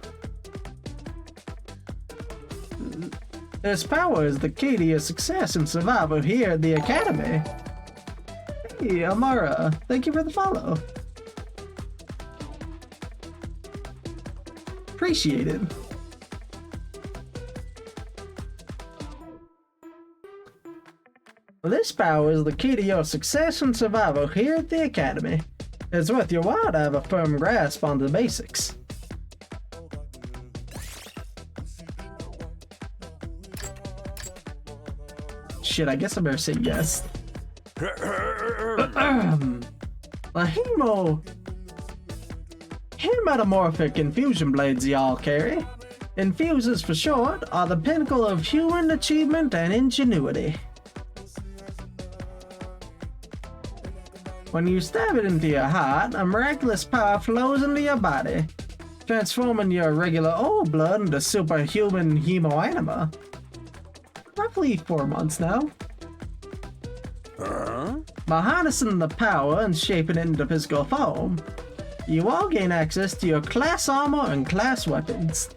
This power is the key to your success and survival here at the Academy. Hey, Amara, thank you for the follow. Appreciate it. This power is the key to your success and survival here at the Academy. It's worth your while to have a firm grasp on the basics. Shit, I guess I better say yes. The Metamorphic infusion blades y'all carry, infuses for short, are the pinnacle of human achievement and ingenuity. When you stab it into your heart, a miraculous power flows into your body, transforming your regular old blood into superhuman Hemo Anima. Roughly 4 months now. By harnessing the power and shaping it into physical form, you all gain access to your class armor and class weapons.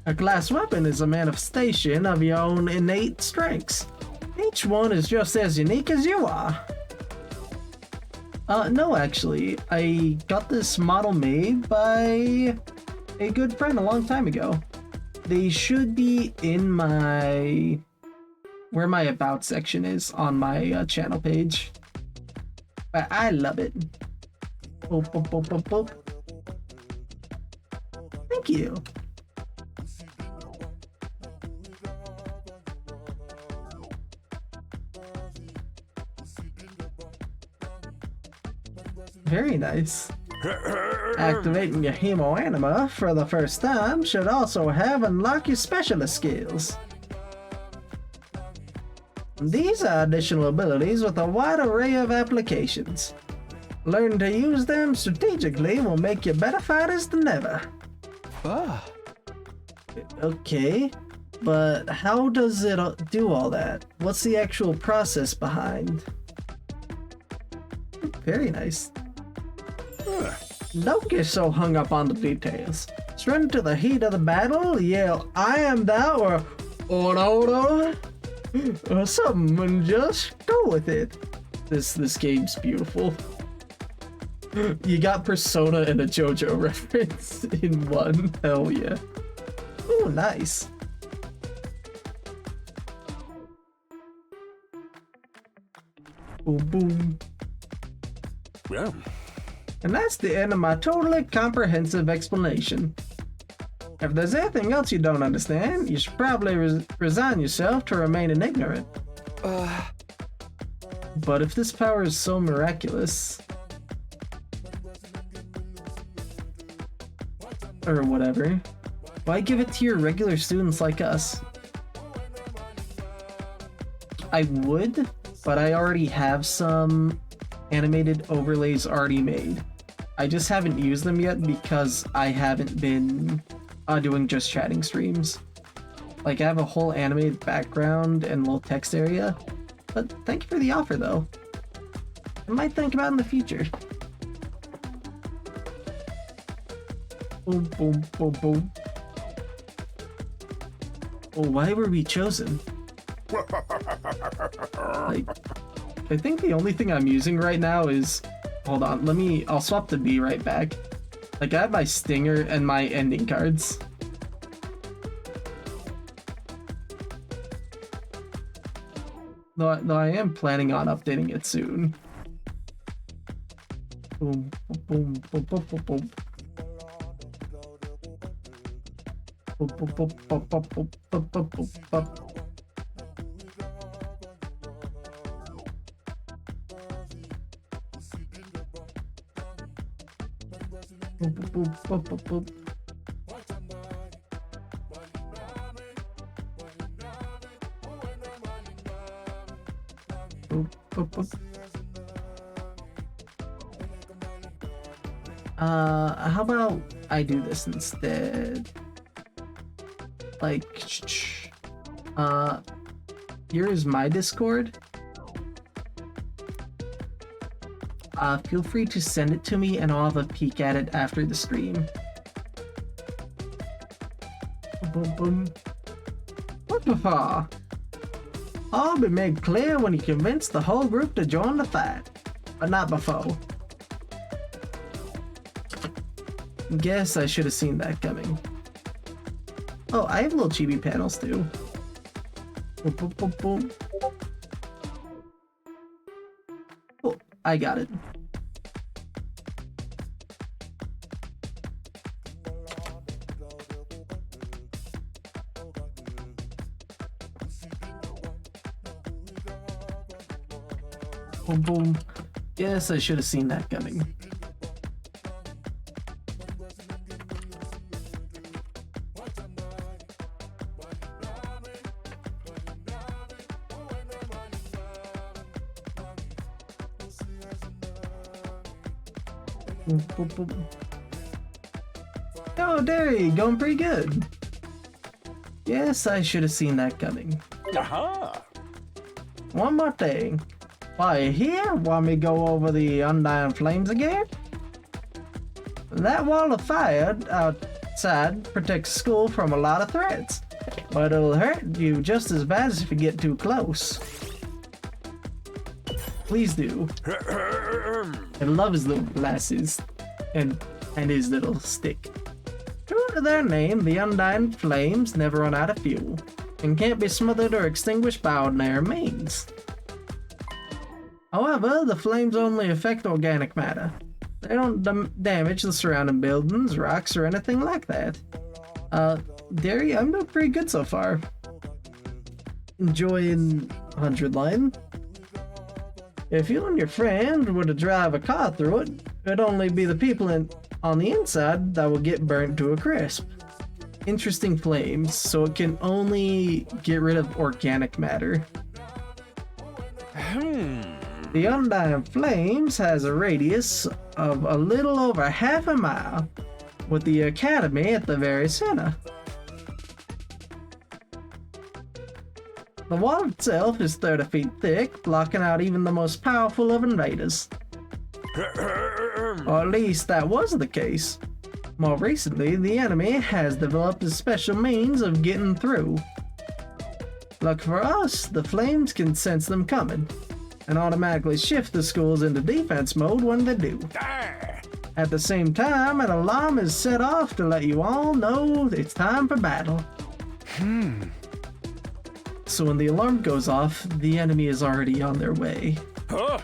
A class weapon is a manifestation of your own innate strengths. Each one is just as unique as you are. No, actually, I got this model made by a good friend a long time ago. They should be in my... where my about section is on my channel page. But I love it. Boop, boop, boop, boop, boop. Thank you. Very nice. Activating your Hemo Anima for the first time should also have unlock your specialist skills. These are additional abilities with a wide array of applications. Learn to use them strategically will make you better fighters than ever. Okay, but how does it do all that? What's the actual process behind? Very nice. Don't get so hung up on the details. Straight into the heat of the battle, yell, "I am thou," or "Oro," or something, and just go with it. This game's beautiful. You got Persona and a JoJo reference in one. Hell yeah. Ooh, nice. Boom, boom. Yeah. And that's the end of my totally comprehensive explanation. If there's anything else you don't understand, you should probably resign yourself to remaining ignorant. But if this power is so miraculous... or whatever, why give it to your regular students like us? I would, but I already have some animated overlays already made. I just haven't used them yet because I haven't been doing just chatting streams. Like, I have a whole animated background and little text area, but thank you for the offer though. I might think about it in the future. Boom, boom, boom, boom. Oh, why were we chosen? Like, I think the only thing I'm using right now is... Hold on, I'll swap the B right back. Like, I have my Stinger and my ending cards. Though I am planning on updating it soon. Boom, boom, boom, boom, boom, boom. Boom, boom, boom, boom, boom, boom, boom, boom, boom, boom. Boop, boop, boop, boop, boop. Boop, boop, boop. How about I do this instead? Like, here is my Discord. Feel free to send it to me and I'll have a peek at it after the stream. Boom, boom. All be made clear when you convince the whole group to join the fight, but not before. Guess I should have seen that coming. Oh, I have little chibi panels too. Boom, boom, boom, boom. Oh, I got it. Boom, boom. Yes, I should have seen that coming. Boom, boom, boom. Oh, Derry, going pretty good. Yes, I should have seen that coming. Aha! One more thing. While you're here, want me to go over the Undying Flames again? That wall of fire outside protects school from a lot of threats, but it'll hurt you just as bad as if you get too close. Please do. I love his little glasses and his little stick. True to their name, the Undying Flames never run out of fuel and can't be smothered or extinguished by ordinary means. However, the flames only affect organic matter. They don't damage the surrounding buildings, rocks, or anything like that. Derry, I'm doing pretty good so far. Enjoying 100 Line. If you and your friend were to drive a car through it, it'd only be the people on the inside that will get burnt to a crisp. Interesting flames, so it can only get rid of organic matter. The Undying Flames has a radius of a little over half a mile, with the Academy at the very center. The wall itself is 30 feet thick, blocking out even the most powerful of invaders. Or at least that was the case. More recently, the enemy has developed a special means of getting through. Lucky for us, the flames can sense them coming, and automatically shift the schools into defense mode when they do. At the same time, an alarm is set off to let you all know it's time for battle. So when the alarm goes off, the enemy is already on their way. Huh?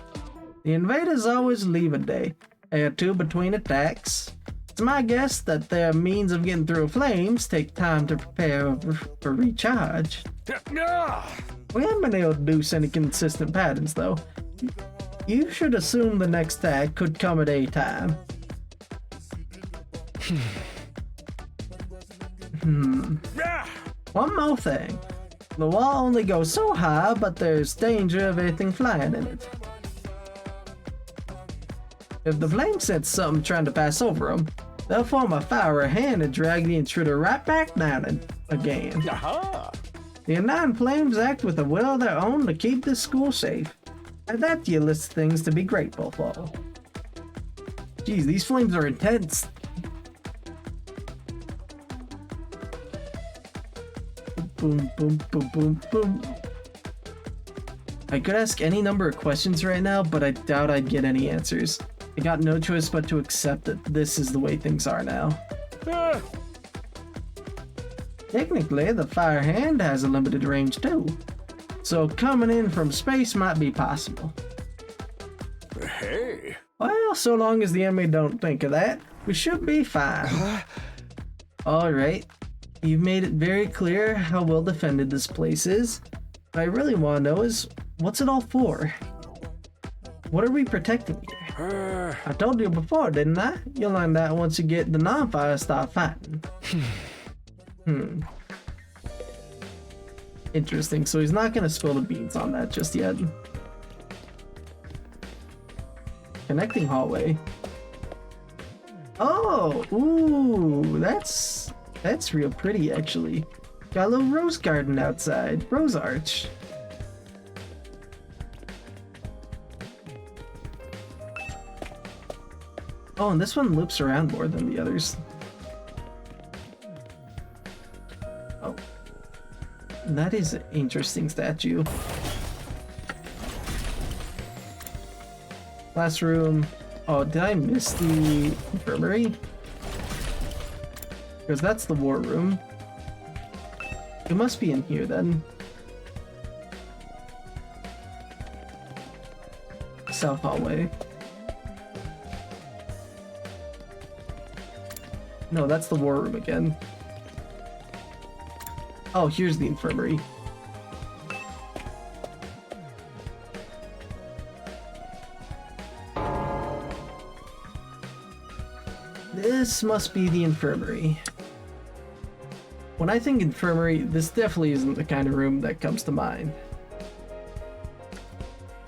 The invaders always leave a day or two between attacks. It's my guess that their means of getting through flames take time to prepare for recharge. We haven't been able to deduce any consistent patterns, though. You should assume the next attack could come at any time. One more thing. The wall only goes so high, but there's danger of anything flying in it. If the flame sense something trying to pass over them, they'll form a fiery hand and drag the intruder right back down again. The Undying Flames act with a will of their own to keep this school safe. And that's your list of things to be grateful for. Geez, these flames are intense. Boom, boom, boom, boom, boom. I could ask any number of questions right now, but I doubt I'd get any answers. I got no choice but to accept that this is the way things are now. Ah, Technically, the Fire Hand has a limited range too, so coming in from space might be possible. hey. Well, so long as the enemy don't think of that, we should be fine. Alright, you've made it very clear how well defended this place is. What I really want to know is, what's it all for? What are we protecting here? I told you before, didn't I? You'll learn that once you get the non-fire start fighting. Interesting, so he's not gonna spill the beans on that just yet. Connecting hallway. Oh, ooh, that's real pretty actually. Got a little rose garden outside, rose arch. Oh, and this one loops around more than the others. Oh, that is an interesting statue. Classroom. Oh, did I miss the infirmary? Because that's the war room. It must be in here then. South hallway. No, that's the war room again. Oh, here's the infirmary. This must be the infirmary. When I think infirmary, this definitely isn't the kind of room that comes to mind.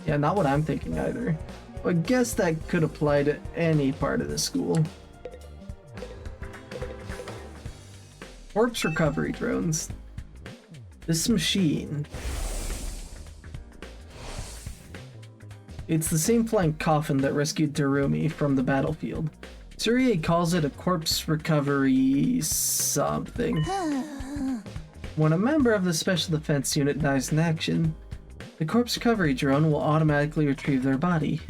Yeah, not what I'm thinking either. I guess that could apply to any part of the school. Corpse recovery drones. This machine. It's the same flying coffin that rescued Terumi from the battlefield. Tsurie calls it a corpse recovery something. When a member of the Special Defense Unit dies in action, the corpse recovery drone will automatically retrieve their body.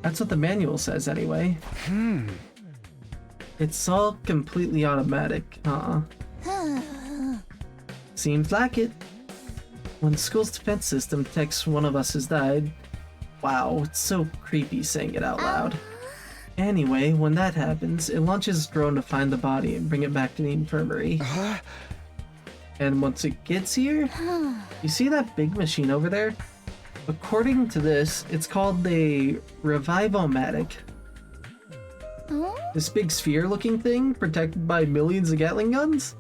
That's what the manual says anyway. It's all completely automatic, Seems like it. When the school's defense system detects one of us has died. Wow, it's so creepy saying it out loud. Anyway, when that happens, it launches its drone to find the body and bring it back to the infirmary. And once it gets here, you see that big machine over there? According to this, it's called the Revivomatic. This big sphere-looking thing, protected by millions of Gatling guns?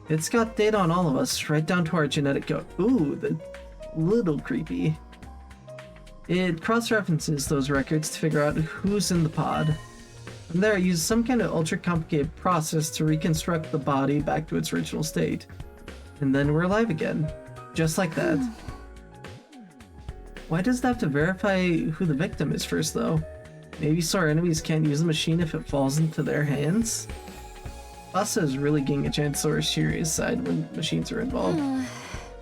It's got data on all of us, right down to our genetic code. Ooh, that's a little creepy. It cross-references those records to figure out who's in the pod. From there, it uses some kind of ultra-complicated process to reconstruct the body back to its original state. And then we're alive again. Just like that. Why does it have to verify who the victim is first, though? Maybe so our enemies can't use the machine if it falls into their hands? Asa is really getting a chance to Shiri's side when machines are involved.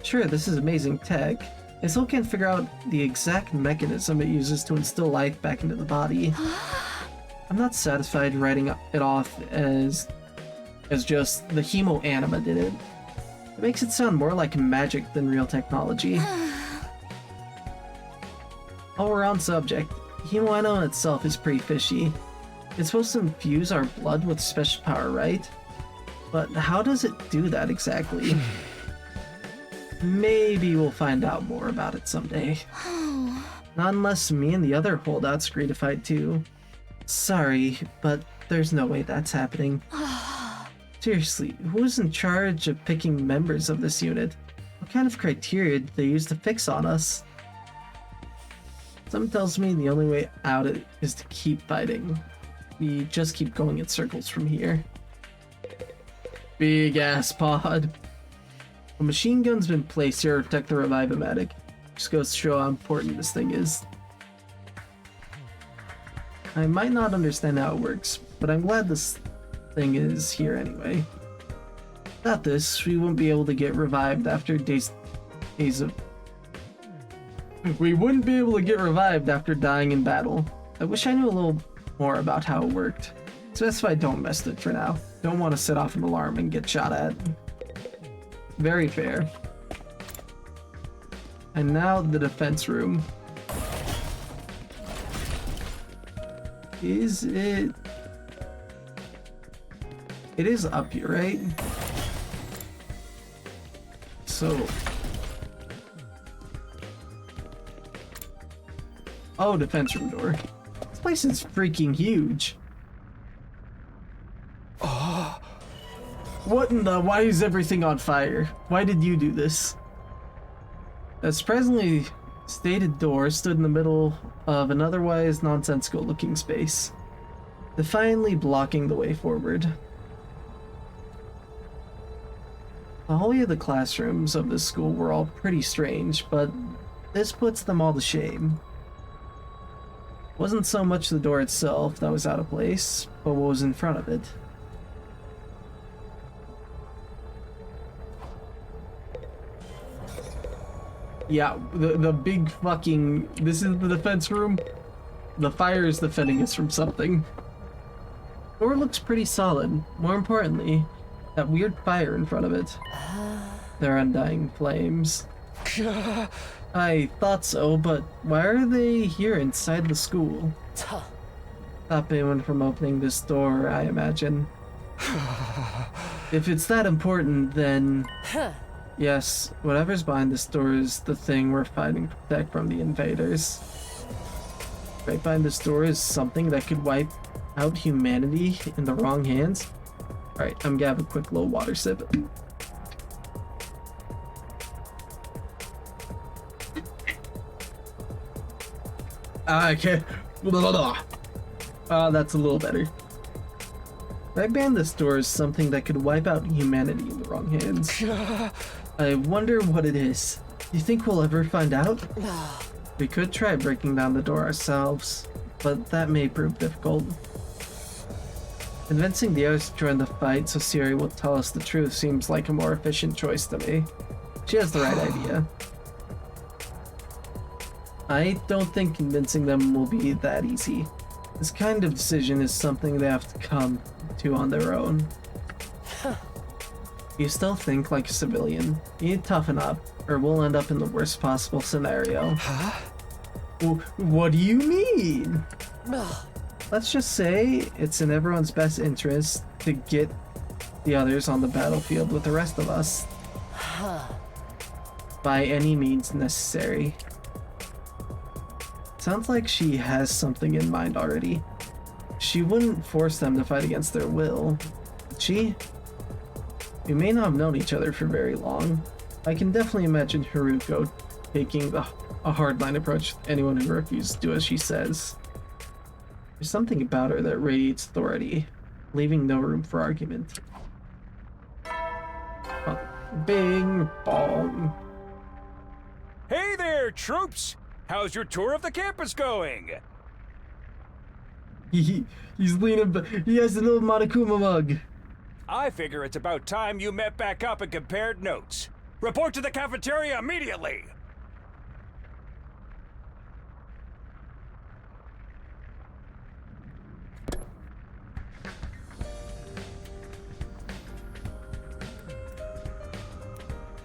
Sure, this is amazing tech. I still can't figure out the exact mechanism it uses to instill life back into the body. I'm not satisfied writing it off as just the hemo anima did it. It makes it sound more like magic than real technology. While we're on subject, hemo anima itself is pretty fishy. It's supposed to infuse our blood with special power, right? But how does it do that exactly? Maybe we'll find out more about it someday. Not unless me and the other holdouts agree to fight too. Sorry, but there's no way that's happening. Seriously, who's in charge of picking members of this unit? What kind of criteria do they use to fix on us? Something tells me the only way out is to keep fighting. We just keep going in circles from here. Big ass pod. A machine gun's been placed here to protect the Revivomatic. Just goes to show how important this thing is. I might not understand how it works, but I'm glad this thing is here anyway. Without this, we won't be able to get revived after days of We wouldn't be able to get revived after dying in battle. I wish I knew a little more about how it worked. Specify don't mess it for now. Don't want to set off an alarm and get shot at. Very fair. And now the defense room. Is it... It is up here, right? So... Oh, defense room door. This place is freaking huge. Oh. What in the... Why is everything on fire? Why did you do this? A surprisingly stated door stood in the middle of an otherwise nonsensical looking space, defiantly blocking the way forward. The hallway of the classrooms of this school were all pretty strange, but this puts them all to shame. It wasn't so much the door itself that was out of place, but what was in front of it. Yeah, the big fucking... This is the defense room. The fire is defending us from something. Door looks pretty solid. More importantly, that weird fire in front of it. They're undying flames. I thought so, but why are they here inside the school? Stop anyone from opening this door, I imagine. If it's that important, then... Yes, whatever's behind this door is the thing we're fighting to protect from the invaders. Right behind this door is something that could wipe out humanity in the wrong hands. Alright, I'm gonna have a quick little water sip. Okay. That's a little better. Right behind this door is something that could wipe out humanity in the wrong hands. I wonder what it is. You think we'll ever find out? We could try breaking down the door ourselves, but that may prove difficult. Convincing the others to join the fight so Siri will tell us the truth seems like a more efficient choice to me. She has the right idea. I don't think convincing them will be that easy. This kind of decision is something they have to come to on their own. You still think like a civilian. You need to toughen up, or we'll end up in the worst possible scenario. Huh? What do you mean? Let's just say it's in everyone's best interest to get the others on the battlefield with the rest of us. By any means necessary. Sounds like she has something in mind already. She wouldn't force them to fight against their will, would she? We may not have known each other for very long. I can definitely imagine Haruko taking a hardline approach to anyone who refuses to do as she says. There's something about her that radiates authority, leaving no room for argument. Bing bong. Hey there, troops! How's your tour of the campus going? He's leaning, he has a little Monokuma mug. I figure it's about time you met back up and compared notes. Report to the cafeteria immediately!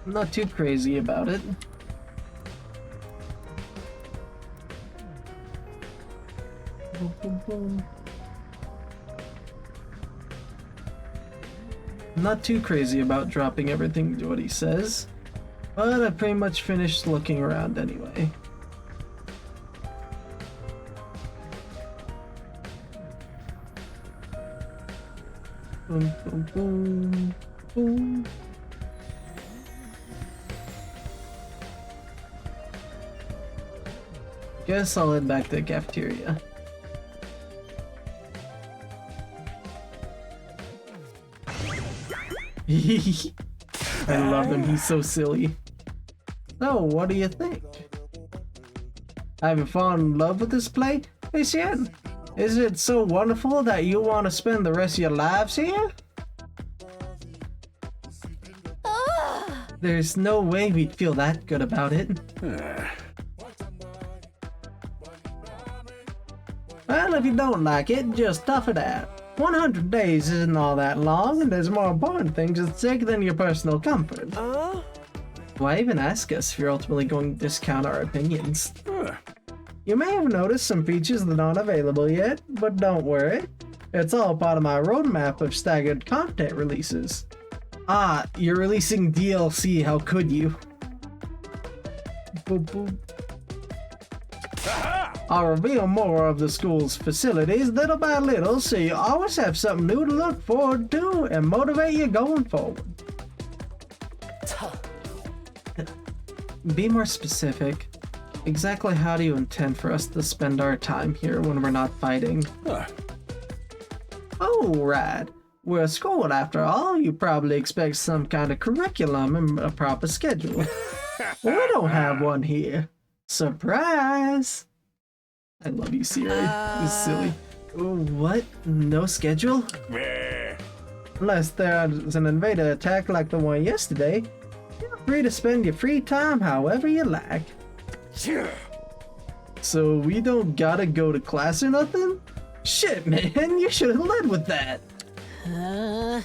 I'm not too crazy about it. I'm not too crazy about dropping everything to do what he says, but I pretty much finished looking around anyway. Boom, boom, boom, boom. Guess I'll head back to the cafeteria. I love him, he's so silly. So, what do you think? Have you fallen in love with this place yet? Is it so wonderful that you want to spend the rest of your lives here? There's no way we'd feel that good about it. Well, if you don't like it, just tough it out. 100 days isn't all that long, and there's more important things at stake than your personal comfort. Why even ask us if you're ultimately going to discount our opinions? You may have noticed some features that aren't available yet, but don't worry. It's all part of my roadmap of staggered content releases. Ah, you're releasing DLC, how could you? Boop, boop. I'll reveal more of the school's facilities little by little so you always have something new to look forward to and motivate you going forward. Be more specific. Exactly how do you intend for us to spend our time here when we're not fighting? Oh, right. We're a school after all. You probably expect some kind of curriculum and a proper schedule. Well, we don't have one here. Surprise! I love you, Siri. This is silly. What? No schedule? Unless there's an invader attack like the one yesterday, feel free to spend your free time however you like. So we don't gotta go to class or nothing? Shit, man, you should have led with that.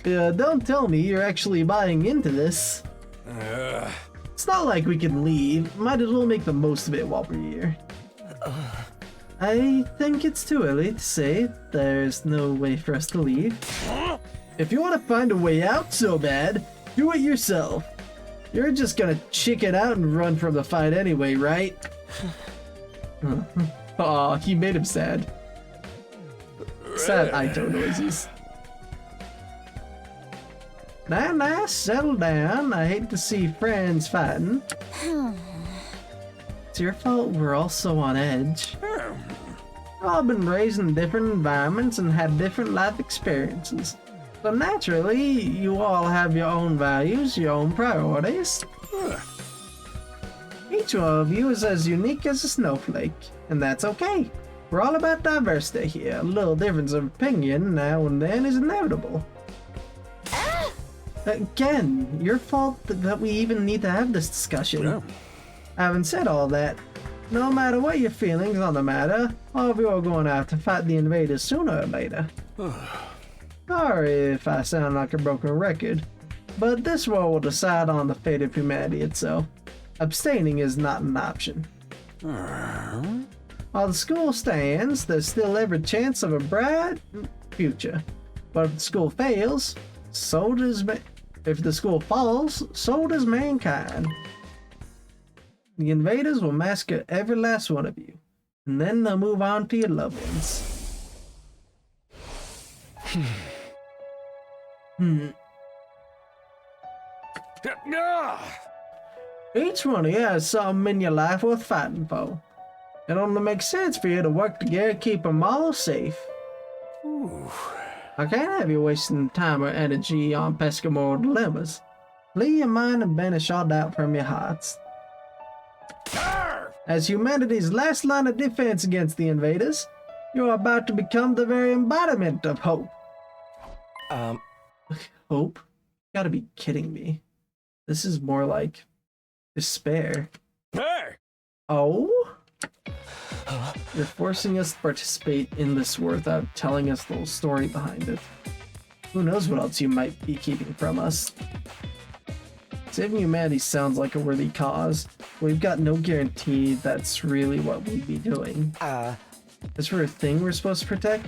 Don't tell me you're actually buying into this. It's not like we can leave. Might as well make the most of it while we're here. I think it's too early to say. There's no way for us to leave. If you want to find a way out so bad, do it yourself. You're just gonna chicken out and run from the fight anyway, right? Aw, he made him sad. Sad Aito noises. Nah, settle down. I hate to see friends fighting. It's your fault we're all so on edge. We've all been raised in different environments and had different life experiences. So naturally, you all have your own values, your own priorities. Each one of you is as unique as a snowflake, and that's okay. We're all about diversity here. A little difference of opinion now and then is inevitable. Again, your fault that we even need to have this discussion. Having said all that, no matter what your feelings on the matter, all of you are going to have to fight the invaders sooner or later. Sorry if I sound like a broken record, but this war will decide on the fate of humanity itself. Abstaining is not an option. While the school stands, there's still every chance of a bright future. But if the school fails, so does if the school falls, so does mankind. The invaders will massacre every last one of you, and then they'll move on to your loved ones. Each one of you has something in your life worth fighting for. It only makes sense for you to work together to keep them all safe. I can't have you wasting time or energy on pesky moral dilemmas. Leave your mind and banish all doubt from your hearts. As humanity's last line of defense against the invaders, you are about to become the very embodiment of hope. Hope? You gotta be kidding me. This is more like despair. Oh? You're forcing us to participate in this war without telling us the whole story behind it. Who knows what else you might be keeping from us? Saving humanity sounds like a worthy cause. We've got no guarantee that's really what we'd be doing. As for a thing we're supposed to protect,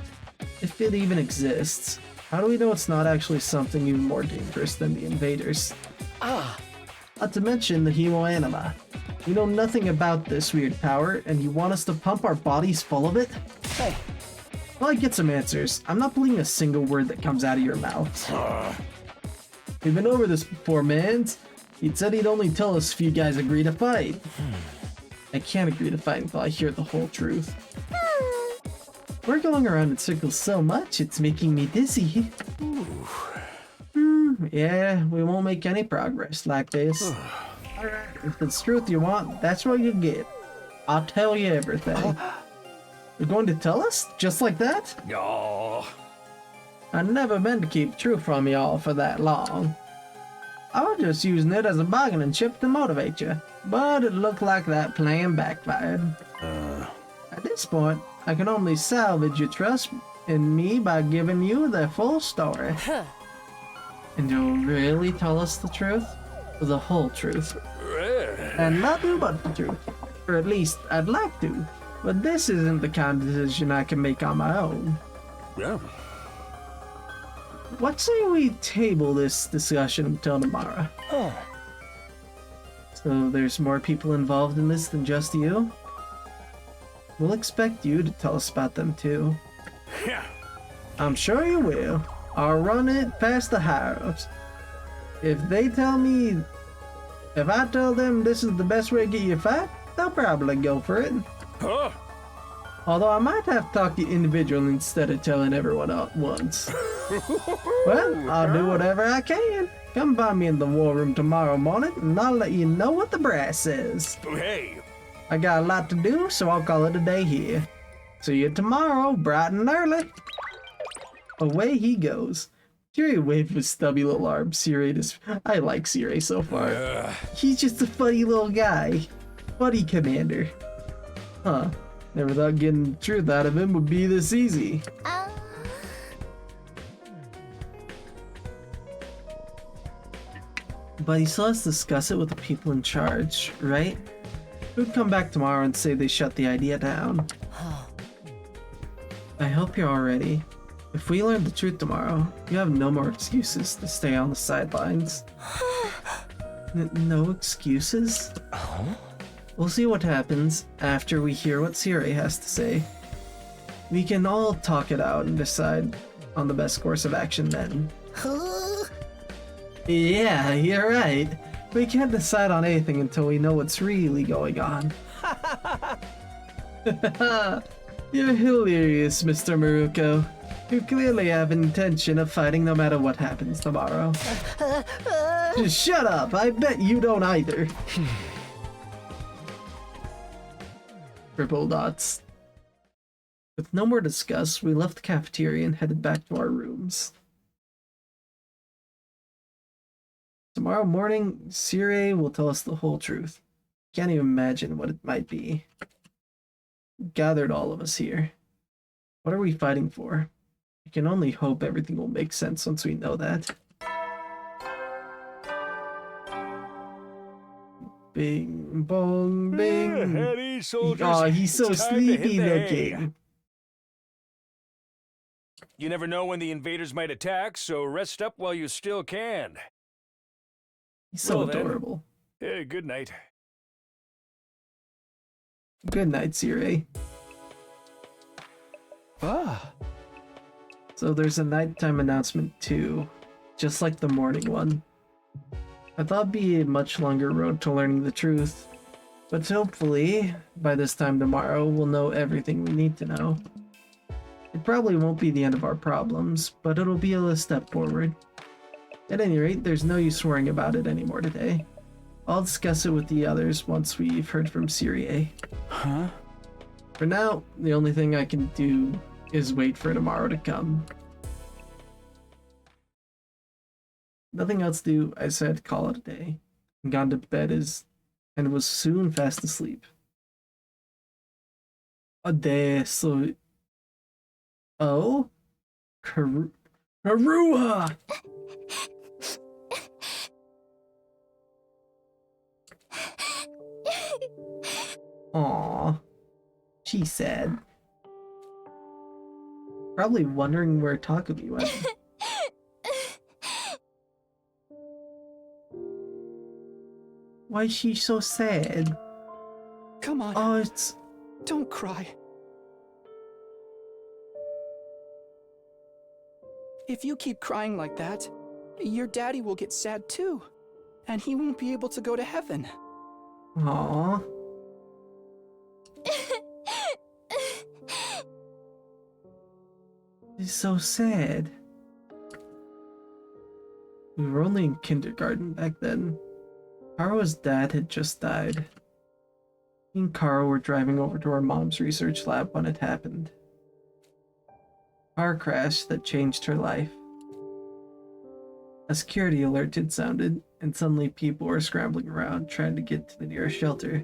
if it even exists, how do we know it's not actually something even more dangerous than the invaders? Not to mention the Hemo Anima. We know nothing about this weird power, and you want us to pump our bodies full of it? Hey. Well, I get some answers. I'm not believing a single word that comes out of your mouth. We've been over this before, man. He'd said he'd only tell us if you guys agree to fight. I can't agree to fight until I hear the whole truth. We're going around in circles so much, it's making me dizzy. Yeah, we won't make any progress like this. Alright, if it's truth you want, that's what you get. I'll tell you everything. You're going to tell us? Just like that? I've never meant to keep truth from y'all for that long. I was just using it as a bargaining chip to motivate you, but it looked like that plan backfired. At this point, I can only salvage your trust in me by giving you the full story. And you'll really tell us the truth? The whole truth. And nothing but the truth. Or at least, I'd like to. But this isn't the kind of decision I can make on my own. Yeah. What say we table this discussion until tomorrow? So there's more people involved in this than just you? We'll expect you to tell us about them too. Yeah. I'm sure you will. I'll run it past the higher-ups. If I tell them this is the best way to get you fight, they'll probably go for it. Huh? Although I might have to talk to you individually instead of telling everyone at once. Well, I'll do whatever I can. Come find me in the war room tomorrow morning and I'll let you know what the brass says. Hey. I got a lot to do, so I'll call it a day here. See you tomorrow, bright and early. Away he goes. Siri waved with stubby little arms. I like Siri so far. He's just a funny little guy. Buddy commander. Huh. Never thought getting the truth out of him would be this easy. But he still has to discuss it with the people in charge, right? Who'd come back tomorrow and say they shut the idea down? I hope you're all ready. If we learn the truth tomorrow, you have no more excuses to stay on the sidelines. No excuses? We'll see what happens after we hear what Siri has to say. We can all talk it out and decide on the best course of action then. Yeah, you're right. We can't decide on anything until we know what's really going on. You're hilarious, Mr. Maruko. You clearly have intention of fighting no matter what happens tomorrow. Shut up, I bet you don't either. Triple dots. With no more to discuss, we left the cafeteria and headed back to our rooms. Tomorrow morning, Siri will tell us the whole truth. Can't even imagine what it might be. Gathered all of us here. What are we fighting for? We can only hope everything will make sense once we know that. Bing, bong, bing. Heady soldiers. Oh, he's so Time to hit sleepy the hay. looking. You never know when the invaders might attack, so rest up while you still can. He's so Well then. adorable. Hey, good night. Good night, Siri. So there's a nighttime announcement too, just like the morning one. I thought it'd be a much longer road to learning the truth, but hopefully, by this time tomorrow, we'll know everything we need to know. It probably won't be the end of our problems, but it'll be a step forward. At any rate, there's no use worrying about it anymore today. I'll discuss it with the others once we've heard from Siri. Huh? For now, the only thing I can do is wait for tomorrow to come. Nothing else to do, I said call it a day. And gone to bed and was soon fast asleep. A day, so... Oh? Karua! Aww. She said. Probably wondering where Takumi went. Why is she so sad? Come on, Oh, it's... don't cry. If you keep crying like that, your daddy will get sad too, and he won't be able to go to heaven. Aww. It's so sad. We were only in kindergarten back then. Karua's dad had just died. Me and Karu were driving over to our mom's research lab when it happened. Car crash that changed her life. A security alert had sounded, and suddenly people were scrambling around trying to get to the nearest shelter.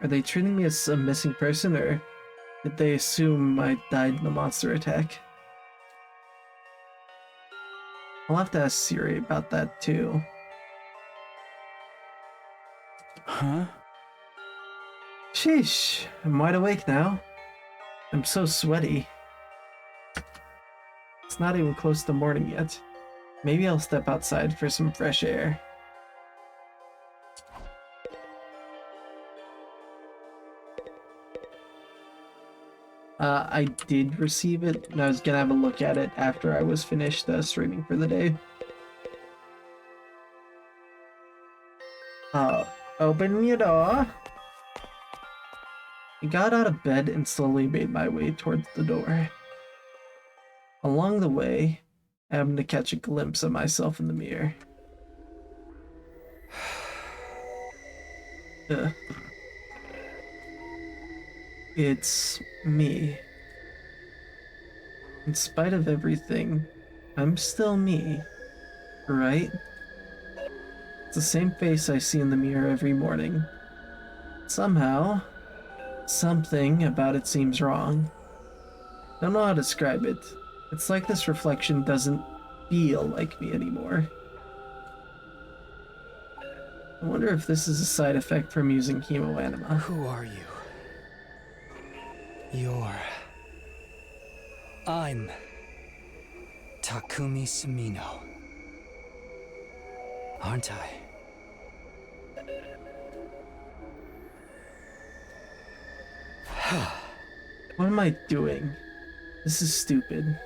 Are they treating me as a missing person, or did they assume I died in a monster attack? I'll have to ask Siri about that too. Huh? Sheesh, I'm wide awake now. I'm so sweaty. It's not even close to morning yet. Maybe I'll step outside for some fresh air. I did receive it, and I was gonna have a look at it after I was finished streaming for the day. Open your door. I got out of bed and slowly made my way towards the door. Along the way, I happened to catch a glimpse of myself in the mirror. It's me. In spite of everything, I'm still me, right? It's the same face I see in the mirror every morning. Somehow, something about it seems wrong. Don't know how to describe it. It's like this reflection doesn't feel like me anymore. I wonder if this is a side effect from using chemoanima. Who are you? I'm Takumi Sumino. Aren't I? What am I doing? This is stupid.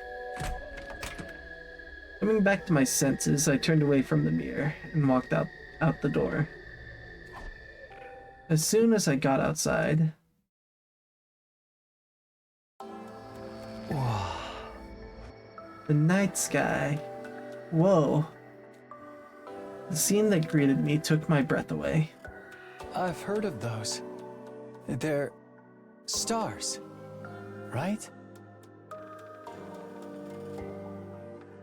Coming back to my senses, I turned away from the mirror and walked out the door. As soon as I got outside, Whoa. the night sky. Whoa. The scene that greeted me took my breath away. I've heard of those. They're stars, right?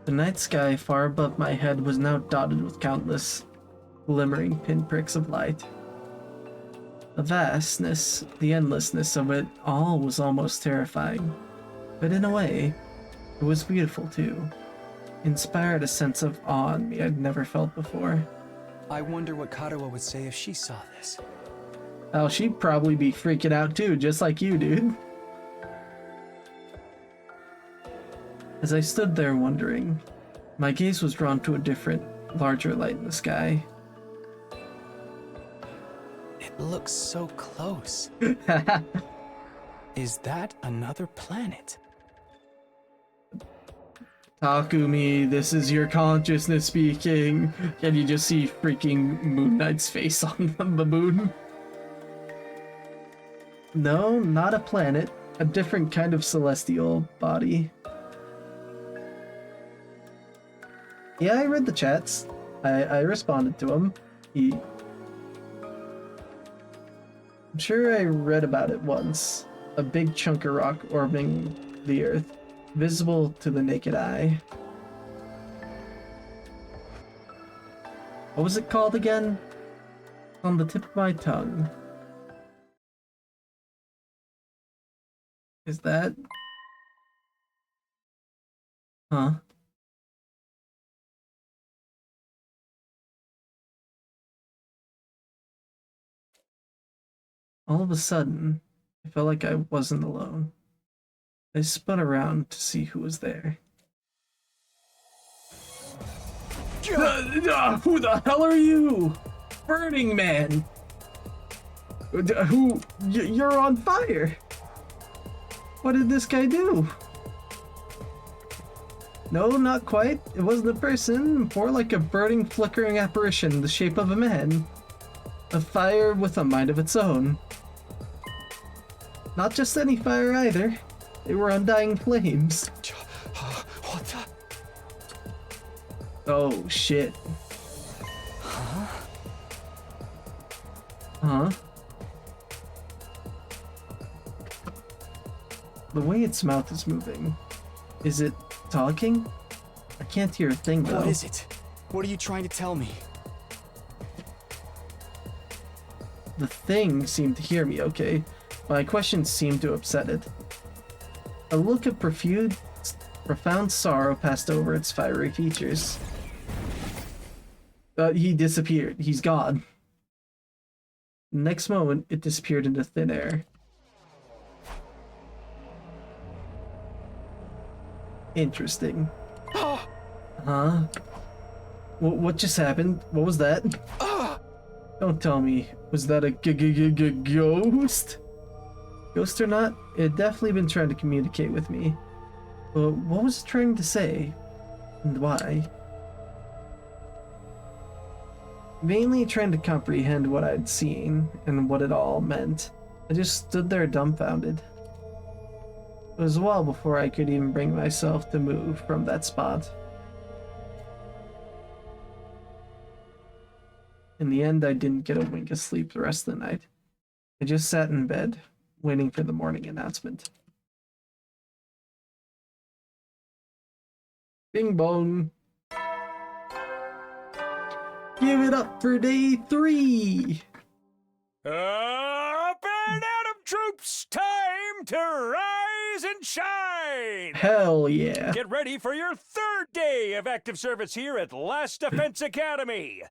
The night sky far above my head was now dotted with countless glimmering pinpricks of light. The vastness, the endlessness of it all was almost terrifying. But in a way, it was beautiful too. Inspired a sense of awe in me I'd never felt before. I wonder what Karuo would say if she saw this. Oh, she'd probably be freaking out too, just like you, dude. As I stood there wondering, my gaze was drawn to a different, larger light in the sky. It looks so close. Is that another planet? Takumi, this is your consciousness speaking. And you just see freaking Moon Knight's face on the moon. No, not a planet. A different kind of celestial body. Yeah, I read the chats. I responded to him. I'm sure I read about it once. A big chunk of rock orbiting the Earth, visible to the naked eye. What was it called again? On the tip of my tongue. Is that... Huh? All of a sudden, I felt like I wasn't alone. I spun around to see who was there. Who the hell are you? Burning Man! You're on fire! What did this guy do? No, not quite. It wasn't a person, more like a burning, flickering apparition in the shape of a man. A fire with a mind of its own. Not just any fire either. They were undying flames. What the? Oh, shit. Huh? Huh? The way its mouth is moving. Is it talking? I can't hear a thing though. What is it? What are you trying to tell me? The thing seemed to hear me okay. My questions seemed to upset it. A look of profound sorrow passed over its fiery features. He disappeared. He's gone. Next moment, it disappeared into thin air. Interesting. Huh? What just happened? What was that? Don't tell me. Was that a ghost? Ghost or not, it had definitely been trying to communicate with me. But what was it trying to say? And why? Vainly trying to comprehend what I'd seen and what it all meant, I just stood there dumbfounded. It was a while before I could even bring myself to move from that spot. In the end, I didn't get a wink of sleep the rest of the night. I just sat in bed, waiting for the morning announcement. Bing bong. Give it up for day 3! Up and Atom troops! Time to rise and shine! Hell yeah. Get ready for your 3rd day of active service here at Last Defense Academy!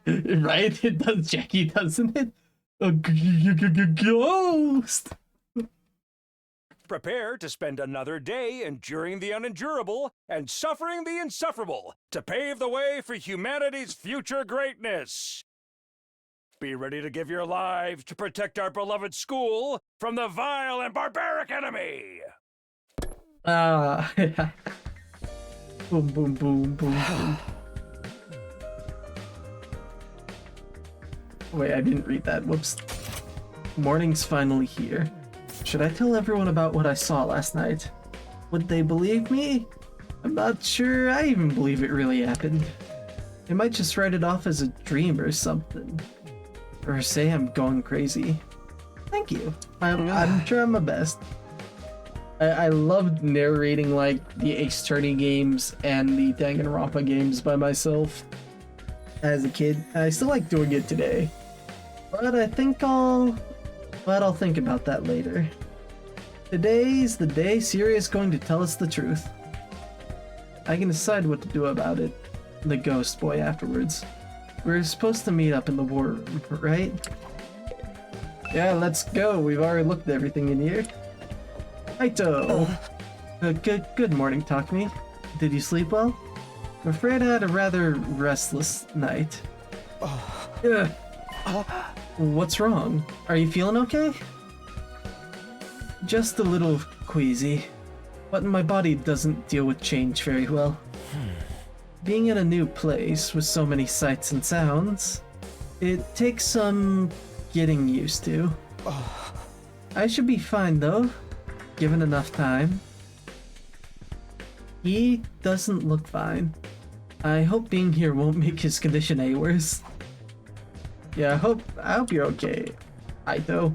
Right? It does, Jackie, doesn't it? A ghost! Prepare to spend another day enduring the unendurable and suffering the insufferable to pave the way for humanity's future greatness. Be ready to give your lives to protect our beloved school from the vile and barbaric enemy! Boom, boom, boom, boom, boom. Wait, I didn't read that. Whoops. Morning's finally here. Should I tell everyone about what I saw last night? Would they believe me? I'm not sure I even believe it really happened. They might just write it off as a dream or something. Or say I'm going crazy. Thank you. I'm trying my best. I loved narrating like the Ace Attorney games and the Danganronpa games by myself as a kid. I still like doing it today. But I think I'll think about that later. Today's the day Siri is going to tell us the truth. I can decide what to do about it. The ghost boy afterwards. We're supposed to meet up in the war room, right? Yeah, let's go. We've already looked at everything in here. Aito! Good morning, Takumi. Did you sleep well? I'm afraid I had a rather restless night. Ugh. What's wrong? Are you feeling okay? Just a little queasy, but my body doesn't deal with change very well. Being in a new place with so many sights and sounds, it takes some getting used to. I should be fine though, given enough time. He doesn't look fine. I hope being here won't make his condition any worse. Yeah, I hope you're okay, Aito.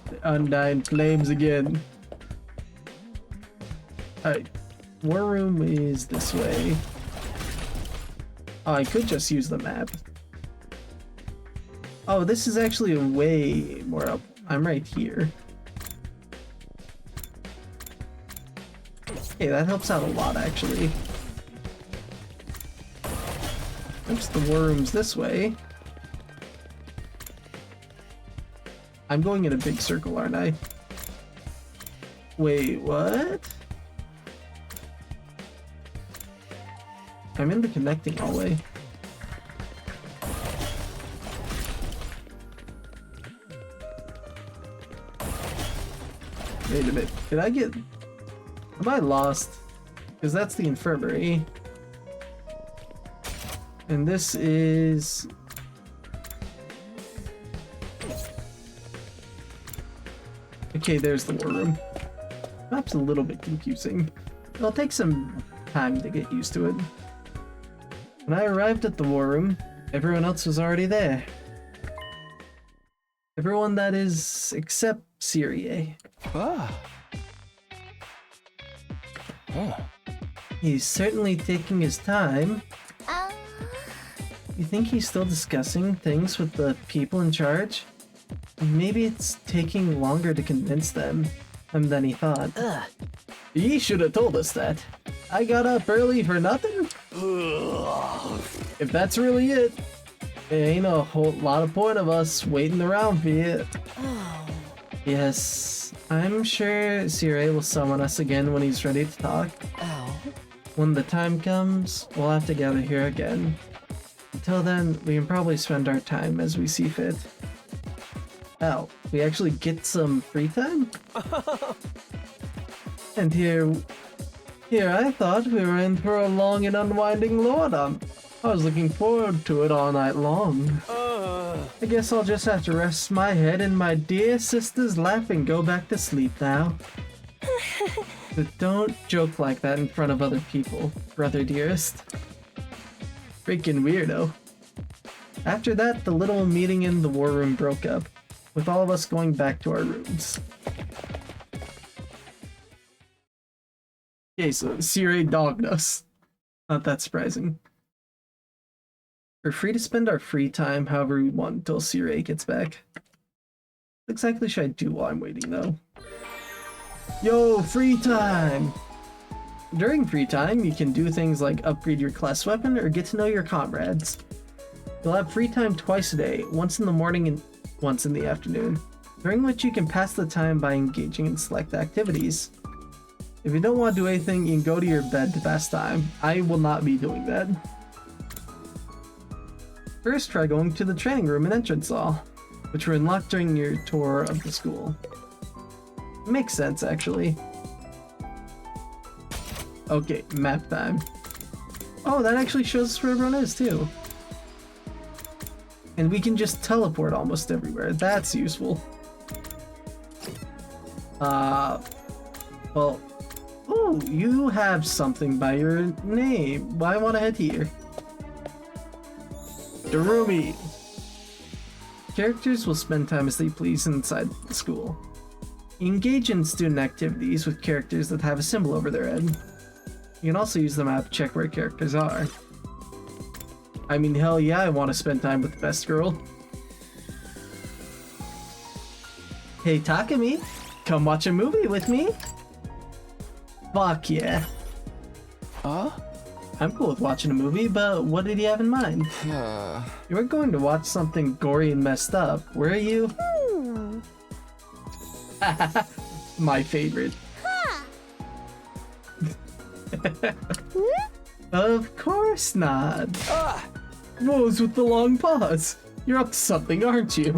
The Undying Flames again. Alright, war room is this way. Oh, I could just use the map. Oh, this is actually way more up. I'm right here. Okay, that helps out a lot, actually. Oops, the war room's this way. I'm going in a big circle, aren't I? Wait, what? I'm in the connecting hallway. Wait a minute, did I get... Am I lost? Because that's the infirmary. And this is... Okay, there's the war room. Map's a little bit confusing. It'll take some time to get used to it. When I arrived at the war room, everyone else was already there. Everyone that is except Serie. He's certainly taking his time. You think he's still discussing things with the people in charge? Maybe it's taking longer to convince them than he thought. Ugh. He should have told us that. I got up early for nothing? If that's really it, there ain't a whole lot of point of us waiting around for you. Oh. Yes, I'm sure Sire will summon us again when he's ready to talk. Oh. When the time comes, we'll have to gather here again. Until then, we can probably spend our time as we see fit. Oh, we actually get some free time? And here I thought we were in for a long and unwinding lore dump. I was looking forward to it all night long. I guess I'll just have to rest my head in my dear sister's lap and go back to sleep now. But don't joke like that in front of other people, brother dearest. Freaking weirdo. After that, the little meeting in the war room broke up, with all of us going back to our rooms. Okay, so Sire dogged us. Not that surprising. We're free to spend our free time however we want until Sire gets back. What exactly should I do while I'm waiting, though? Yo, free time! During free time, you can do things like upgrade your class weapon or get to know your comrades. You'll have free time twice a day, once in the morning and once in the afternoon, during which you can pass the time by engaging in select activities. If you don't want to do anything, you can go to your bed to pass time. I will not be doing that. First, try going to the training room and entrance hall, which were unlocked during your tour of the school. Makes sense, actually. Okay, map time. Oh, that actually shows us where everyone is, too. And we can just teleport almost everywhere. That's useful. Well... Oh, you have something by your name. Why want to head here? Darumi! Characters will spend time as they please inside the school. Engage in student activities with characters that have a symbol over their head. You can also use the map to check where characters are. I mean, hell yeah, I want to spend time with the best girl. Hey Takumi, come watch a movie with me? Fuck yeah. Huh? I'm cool with watching a movie, but what did you have in mind? You were going to watch something gory and messed up, were you? My favorite. Of course not. Woes with the long pause. You're up to something, aren't you?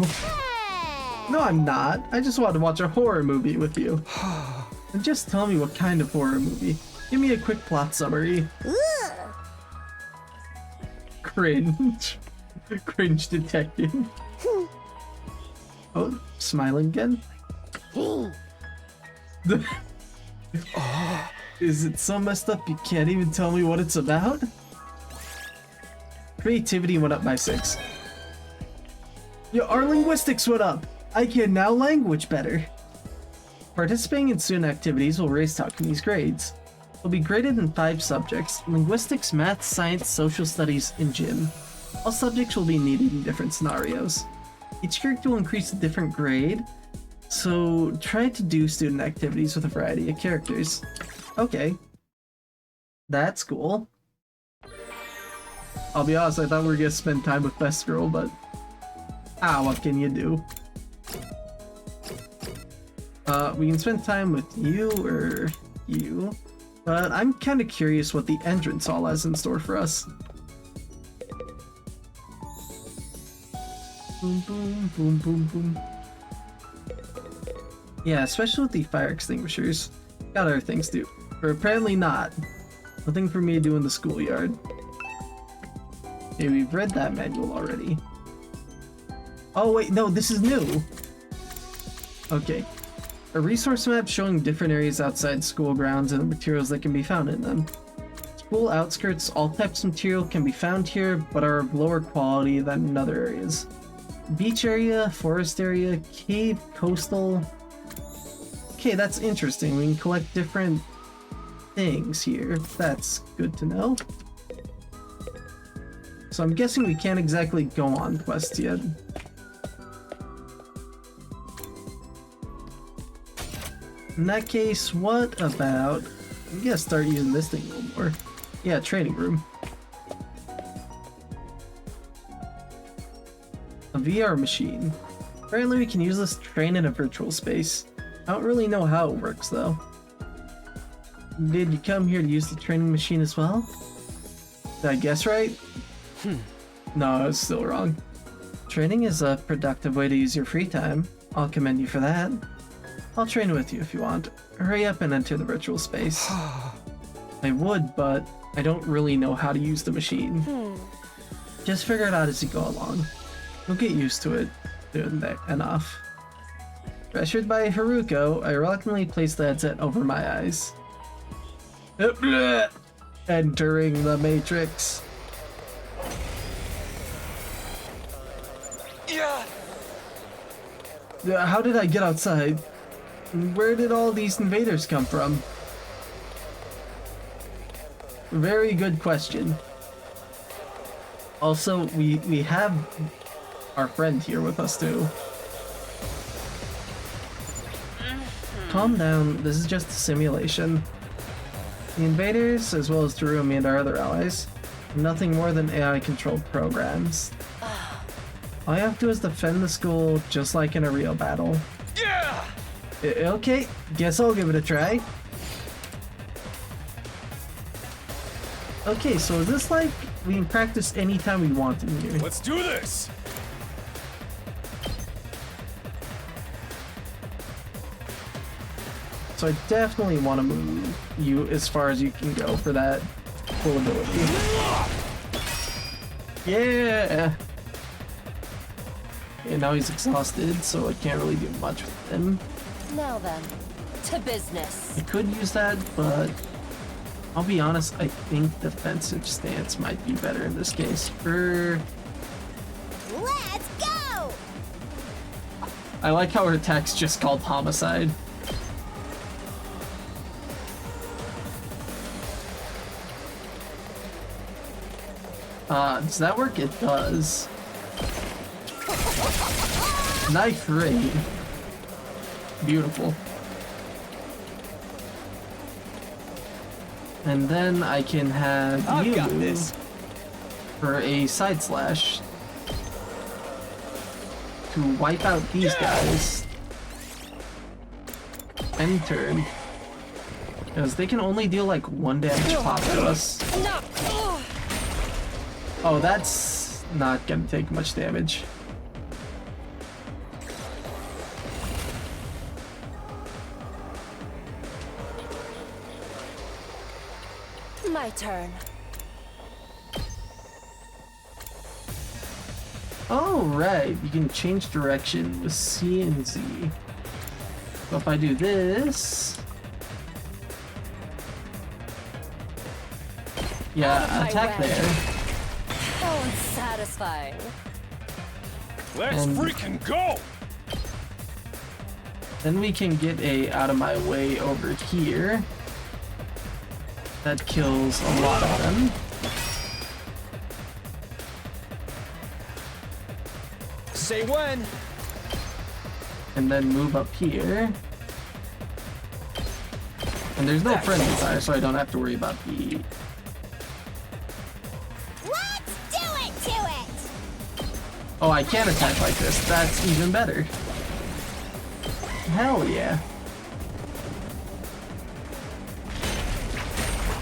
No, I'm not. I just wanted to watch a horror movie with you. And just tell me what kind of horror movie. Give me a quick plot summary. Cringe. Cringe detective. Oh, smiling again? Is it so messed up you can't even tell me what it's about? Creativity went up by 6. Yo, our linguistics went up! I can now language better. Participating in student activities will raise Takumi's grades. He'll be graded in 5 subjects: linguistics, math, science, social studies, and gym. All subjects will be needed in different scenarios. Each character will increase a different grade, so try to do student activities with a variety of characters. Okay. That's cool. I'll be honest, I thought we were gonna spend time with Best Girl, but... what can you do? We can spend time with you or you, but I'm kind of curious what the entrance hall has in store for us. Boom, boom, boom, boom, boom. Yeah, especially with the fire extinguishers. Got other things to do. Or apparently not. Nothing for me to do in the schoolyard. Okay, we've read that manual already. Oh wait, no, this is new! Okay. A resource map showing different areas outside school grounds and the materials that can be found in them. School outskirts, all types of material can be found here, but are of lower quality than in other areas. Beach area, forest area, cave, coastal... Okay, that's interesting. We can collect different things here. That's good to know. so I'm guessing we can't exactly go on quests yet. In that case, what about... I'm gonna start using this thing a little more. Yeah, training room. A VR machine. Apparently we can use this to train in a virtual space. I don't really know how it works though. Did you come here to use the training machine as well? Did I guess right? No, I was still wrong. Training is a productive way to use your free time. I'll commend you for that. I'll train with you if you want. Hurry up and enter the virtual space. I would, but I don't really know how to use the machine. Just figure it out as you go along. You'll get used to it soon enough. Pressured by Haruko, I reluctantly placed the headset over my eyes. Entering the Matrix. How did I get outside? Where did all these invaders come from? Very good question. Also, we have our friend here with us too. Calm down, this is just a simulation. The invaders, as well as Darumi and our other allies, are nothing more than AI-controlled programs. All you have to do is defend the school just like in a real battle. Yeah! Okay, guess I'll give it a try. Okay, so is this like we can practice anytime we want in here? Let's do this! So I definitely want to move you as far as you can go for that full ability. Yeah! And now he's exhausted, so I can't really do much with him. Now then, to business. I could use that, but I'll be honest, I think defensive stance might be better in this case. Let's go! I like how her attack's just called Homicide. Does that work? It does. Knife raid. Beautiful. And then I can have you for a side slash to wipe out these guys. End turn. Because they can only deal like 1 damage pop to us. Oh, that's not gonna take much damage. My turn. Alright, you can change direction with C and Z. So if I do this... Yeah, attack there. How unsatisfying. Let's And- freaking go! Then we can get a out of my way over here. That kills a lot of them. Say when. And then move up here. And there's no friendly fire, so I don't have to worry about the... Let's do it to it! Oh, I can attack like this. That's even better. Hell yeah.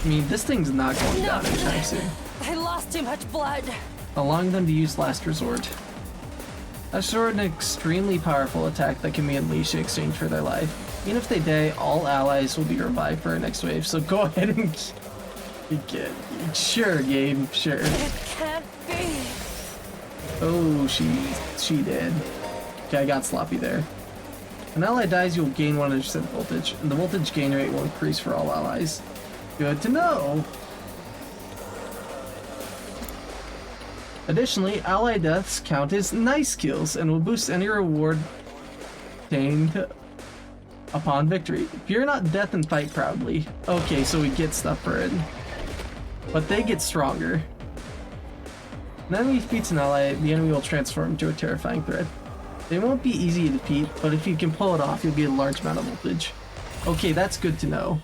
I mean, this thing's not going down anytime soon. I lost too much blood. Allowing them to use Last Resort. Last Resort is an extremely powerful attack that can be unleashed in exchange for their life. Even if they die, all allies will be revived for our next wave, so go ahead and get. Sure, game, sure. It can't be. Oh, she did. Okay, I got sloppy there. When an ally dies, you'll gain 100% voltage, and the voltage gain rate will increase for all allies. Good to know! Additionally, ally deaths count as nice kills and will boost any reward obtained upon victory. Fear not death and fight proudly. Okay, so we get stuff for it. But they get stronger. When an enemy defeats an ally, the enemy will transform into a terrifying threat. They won't be easy to defeat, but if you can pull it off, you'll get a large amount of voltage. Okay, that's good to know.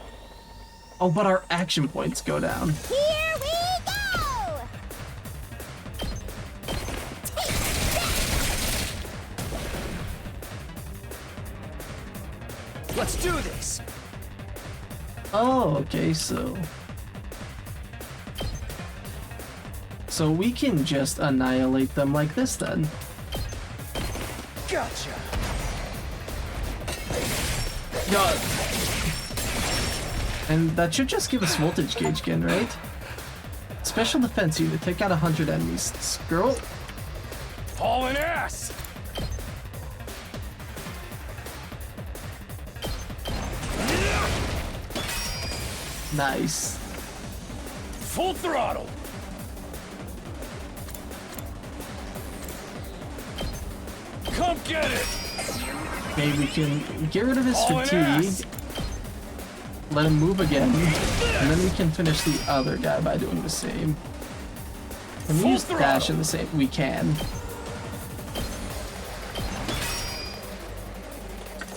Oh, but our action points go down. Here we go! Let's do this! Oh, okay, so we can just annihilate them like this then. Gotcha! God. And that should just give us voltage gauge again, right? Special defense unit, take out 100 enemies. Skirl. Hauling ass! Nice. Full throttle! Come get it! Maybe we can get rid of his Hauling fatigue. ass! Let him move again. And then we can finish the other guy by doing the same. Can we Full use dash throttle. in the same? We can.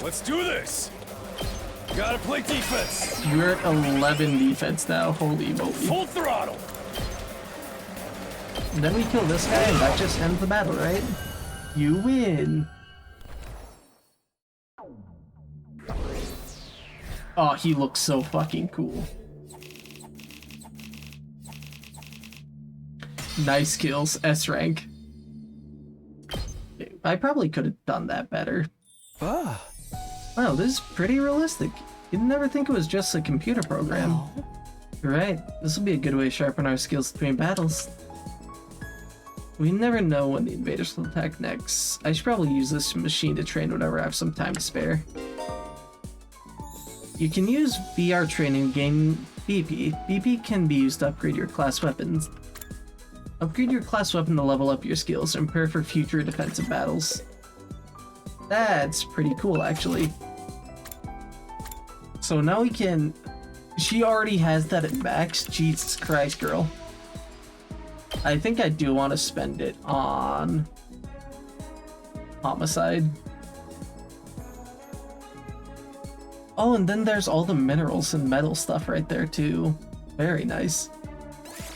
Let's do this! Gotta play defense! You're at 11 defense now. Holy moly. Full throttle! And then we kill this guy and that just ends the battle, right? You win. Oh, he looks so fucking cool. Nice kills, S rank. I probably could have done that better. Ah. Wow, this is pretty realistic. You'd never think it was just a computer program. You're right, this will be a good way to sharpen our skills between battles. We never know when the invaders will attack next. I should probably use this machine to train whenever I have some time to spare. You can use VR training to gain BP. BP can be used to upgrade your class weapons. Upgrade your class weapon to level up your skills and prepare for future defensive battles. That's pretty cool, actually. So now we can... She already has that at max. Jesus Christ, girl. I think I do want to spend it on homicide. Oh, and then there's all the minerals and metal stuff right there too. Very nice.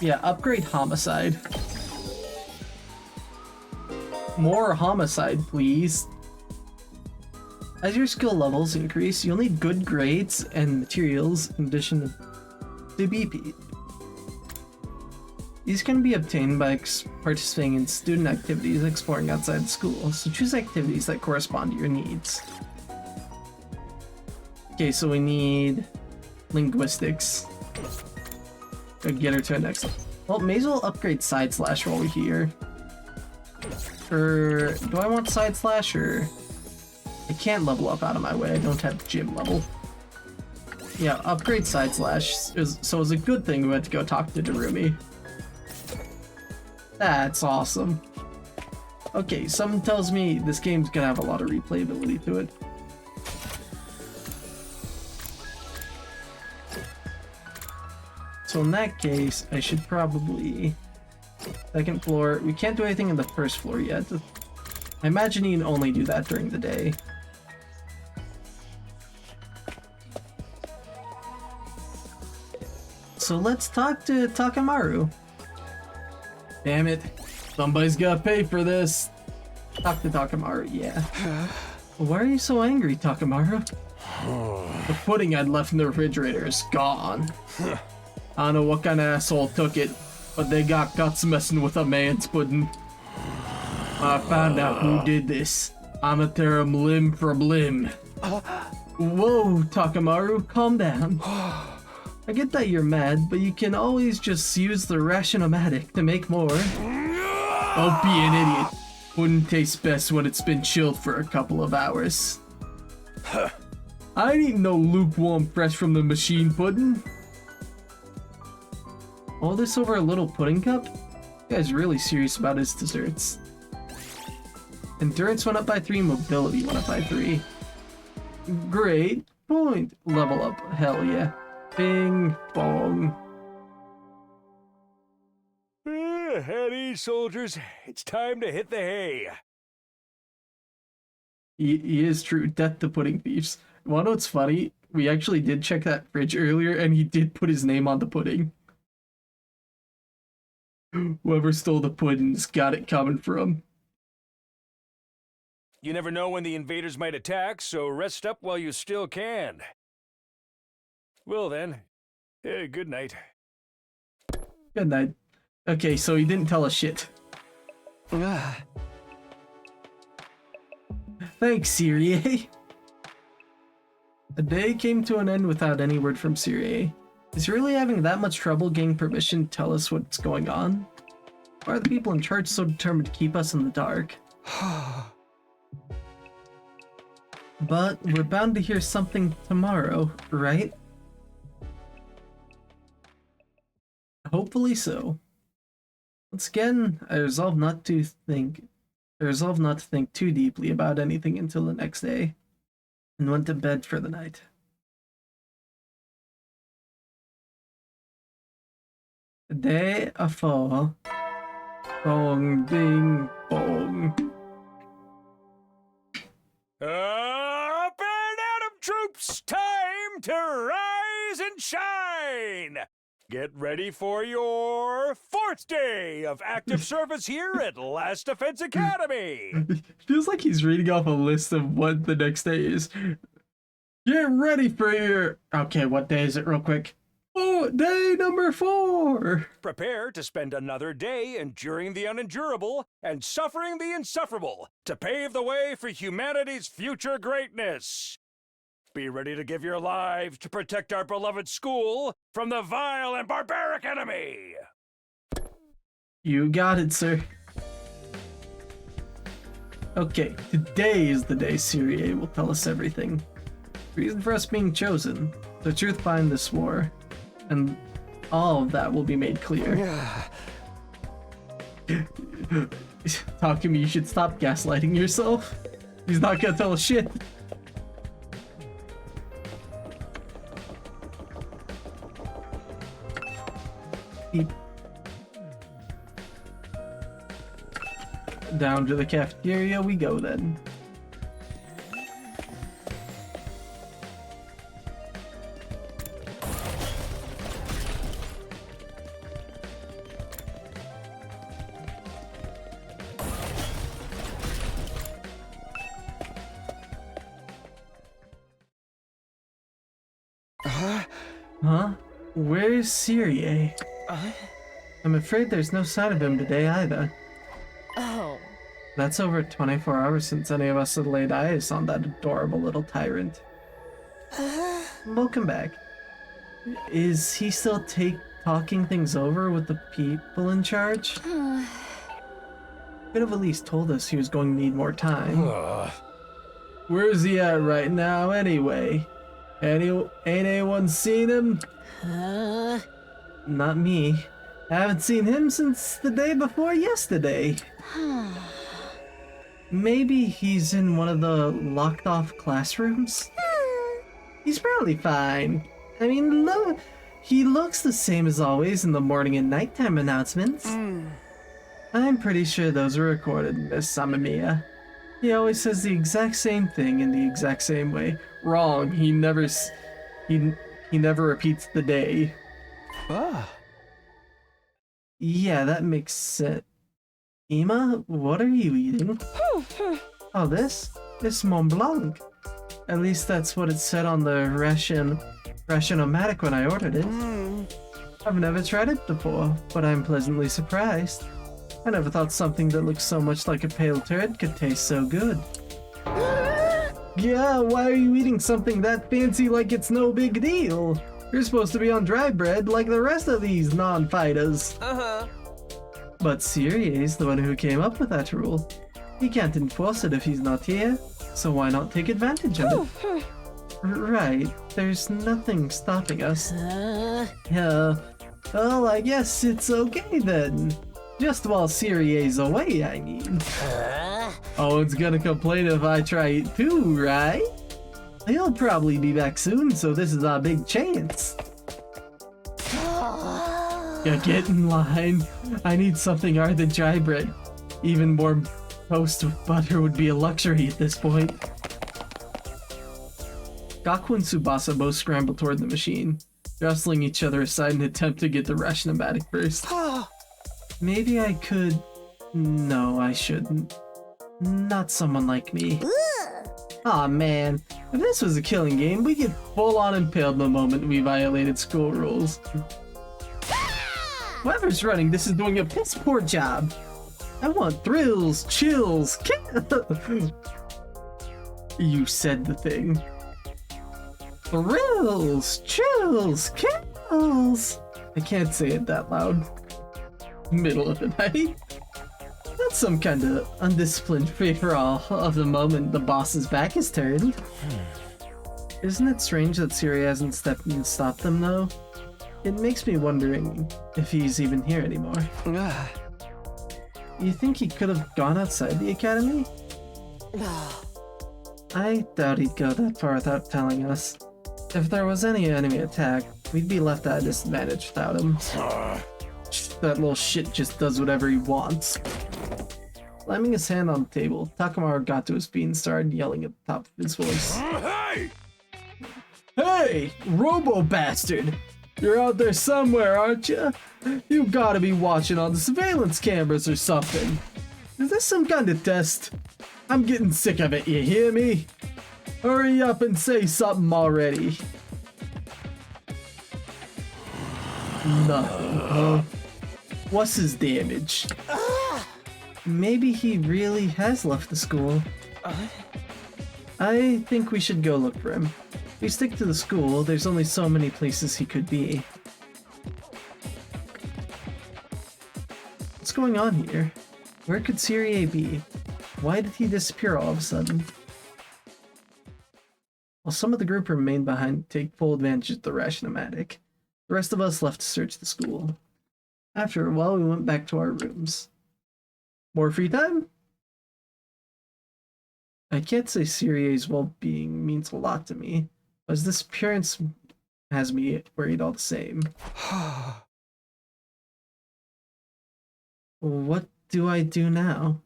Yeah, upgrade homicide. More homicide, please. As your skill levels increase, you'll need good grades and materials in addition to BP. These can be obtained by participating in student activities exploring outside school, so choose activities that correspond to your needs. Okay, so we need linguistics. Gotta get her to the next level. Well, may as well upgrade Side Slash while we're here. Or do I want Side Slash or... I can't level up out of my way, I don't have gym level. Yeah, upgrade Side Slash, so it was a good thing we had to go talk to Darumi. That's awesome. Okay, something tells me this game's gonna have a lot of replayability to it. So in that case, I should probably... Second floor. We can't do anything in the first floor yet. I imagine you can only do that during the day. So let's talk to Takamaru. Damn it. Somebody's gotta pay for this. Talk to Takamaru, yeah. Why are you so angry, Takamaru? The pudding I'd left in the refrigerator is gone. I don't know what kind of asshole took it, but they got guts messing with a man's pudding. I found out who did this. I'ma tear him limb from limb. Whoa, Takamaru, calm down. I get that you're mad, but you can always just use the Rationomatic to make more. Don't be an idiot. Pudding tastes best when it's been chilled for a couple of hours. I ain't eating no lukewarm fresh from the machine pudding. All this over a little pudding cup? This guy's really serious about his desserts. Endurance went up by 3, mobility went up by 3. Great point. Level up. Hell yeah. Bing bong. At ease, soldiers. It's time to hit the hay. He is true. Death to pudding thieves. Wanna know what's funny? We actually did check that fridge earlier, and he did put his name on the pudding. Whoever stole the pudding's got it coming from. You never know when the invaders might attack, so rest up while you still can. Well then, good night. Good night. Okay, so he didn't tell us shit. Thanks, Syrie. The day came to an end without any word from Syrie. Is he really having that much trouble getting permission to tell us what's going on? Why are the people in charge so determined to keep us in the dark? But we're bound to hear something tomorrow, right? Hopefully so. Once again, I resolve not to think too deeply about anything until the next day, and went to bed for the night. The day after, bong ding bong. Up and Atom troops, time to rise and shine! Get ready for your 4th day of active service here at Last Defense Academy! Feels like he's reading off a list of what the next day is. Get ready for your... Okay, what day is it real quick? Oh, day number 4! Prepare to spend another day enduring the unendurable and suffering the insufferable to pave the way for humanity's future greatness. Be ready to give your lives to protect our beloved school from the vile and barbaric enemy! You got it, sir. Okay, today is the day Syrie will tell us everything. Reason for us being chosen, the truth behind this war, and all of that will be made clear. Takumi, you should stop gaslighting yourself. He's not gonna tell us shit. Down to the cafeteria we go then. Huh? Where's Syrie? I'm afraid there's no sign of him today either. Oh. That's over 24 hours since any of us had laid eyes on that adorable little tyrant. Welcome back. Is he still talking things over with the people in charge? Could have at least told us he was going to need more time. Where's he at right now anyway? Ain't anyone seen him? Not me. I haven't seen him since the day before yesterday. Maybe he's in one of the locked off classrooms? He's probably fine. I mean, look, he looks the same as always in the morning and nighttime announcements. I'm pretty sure those are recorded, Miss Samamiya. He always says the exact same thing in the exact same way. Wrong. He never repeats the day. Yeah, that makes sense. Ima, what are you eating? Oh, this Mont Blanc. At least that's what it said on the ration-o-matic when I ordered it. I've never tried it before, but I'm pleasantly surprised. I never thought something that looks so much like a pale turd could taste so good. Yeah, why are you eating something that fancy like it's no big deal? You're supposed to be on dry bread like the rest of these non-fighters. But Syrie's the one who came up with that rule. He can't enforce it if he's not here, so why not take advantage of it? Right, there's nothing stopping us. Yeah, well, I guess it's okay then. Just while Syrie's away, I mean. Owen's gonna complain if I try it too, right? He'll probably be back soon, so this is our big chance. Yeah, get in line. I need something other than dry bread. Even more toast with butter would be a luxury at this point. Gaku and Tsubasa both scramble toward the machine, jostling each other aside in an attempt to get the Rash-O-Matic first. Maybe I could... No, I shouldn't. Not someone like me. Aw man, if this was a killing game, we'd get full-on impaled the moment we violated school rules. Whoever's running this is doing a piss-poor job. I want thrills, chills, You said the thing. Thrills, chills, kills. I can't say it that loud. Middle of the night. That's some kind of undisciplined free-for-all of the moment the boss's back is turned. Isn't it strange that Siri hasn't stepped in to stop them though? It makes me wondering if he's even here anymore. You think he could have gone outside the academy? I doubt he'd go that far without telling us. If there was any enemy attack, we'd be left at a disadvantage without him. That little shit just does whatever he wants. Slamming his hand on the table, Takamaru got to his feet and started yelling at the top of his voice. Hey! Hey, Robo Bastard! You're out there somewhere, aren't you? You gotta be watching on the surveillance cameras or something. Is this some kind of test? I'm getting sick of it, you hear me? Hurry up and say something already. Nothing, huh? What's his damage? Maybe he really has left the school. I think we should go look for him. If we stick to the school, there's only so many places he could be. What's going on here? Where could Serie be? Why did he disappear all of a sudden? While some of the group remained behind to take full advantage of the Rash-O-Matic, the rest of us left to search the school. After a while, we went back to our rooms. More free time? I can't say Sirie's well-being means a lot to me, but his disappearance has me worried all the same. What do I do now?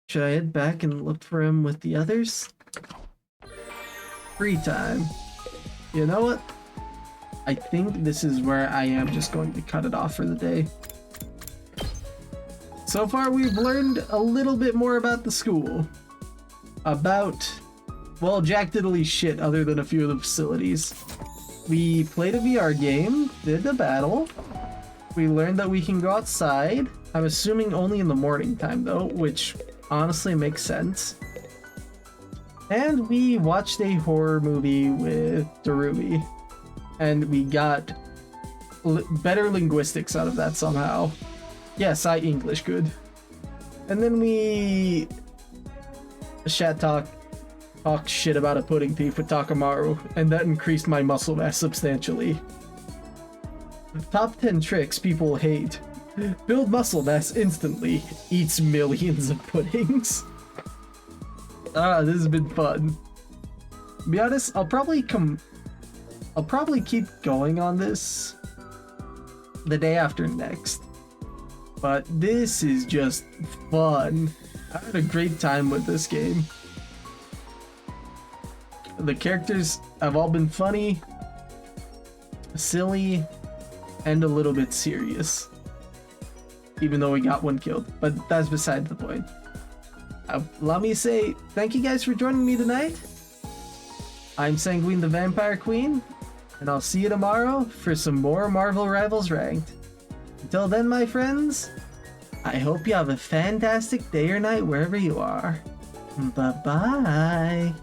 Should I head back and look for him with the others? Free time. You know what? I think this is where I am just going to cut it off for the day. So far, we've learned a little bit more about the school. About, well, jack diddly shit other than a few of the facilities. We played a VR game, did a battle. We learned that we can go outside. I'm assuming only in the morning time though, which honestly makes sense. And we watched a horror movie with Darumi. And we got better linguistics out of that somehow. Yes, I English good. And then we talk shit about a pudding thief with Takamaru, and that increased my muscle mass substantially. Top 10 tricks people hate. Build muscle mass instantly. Eats millions of puddings. This has been fun. To be honest, I'll probably keep going on this the day after next. But this is just fun. I had a great time with this game. The characters have all been funny, silly, and a little bit serious. Even though we got one killed, but that's beside the point. Let me say thank you guys for joining me tonight. I'm Sanguine the Vampire Queen, and I'll see you tomorrow for some more Marvel Rivals Ranked. Until then, my friends, I hope you have a fantastic day or night wherever you are. Bye-bye.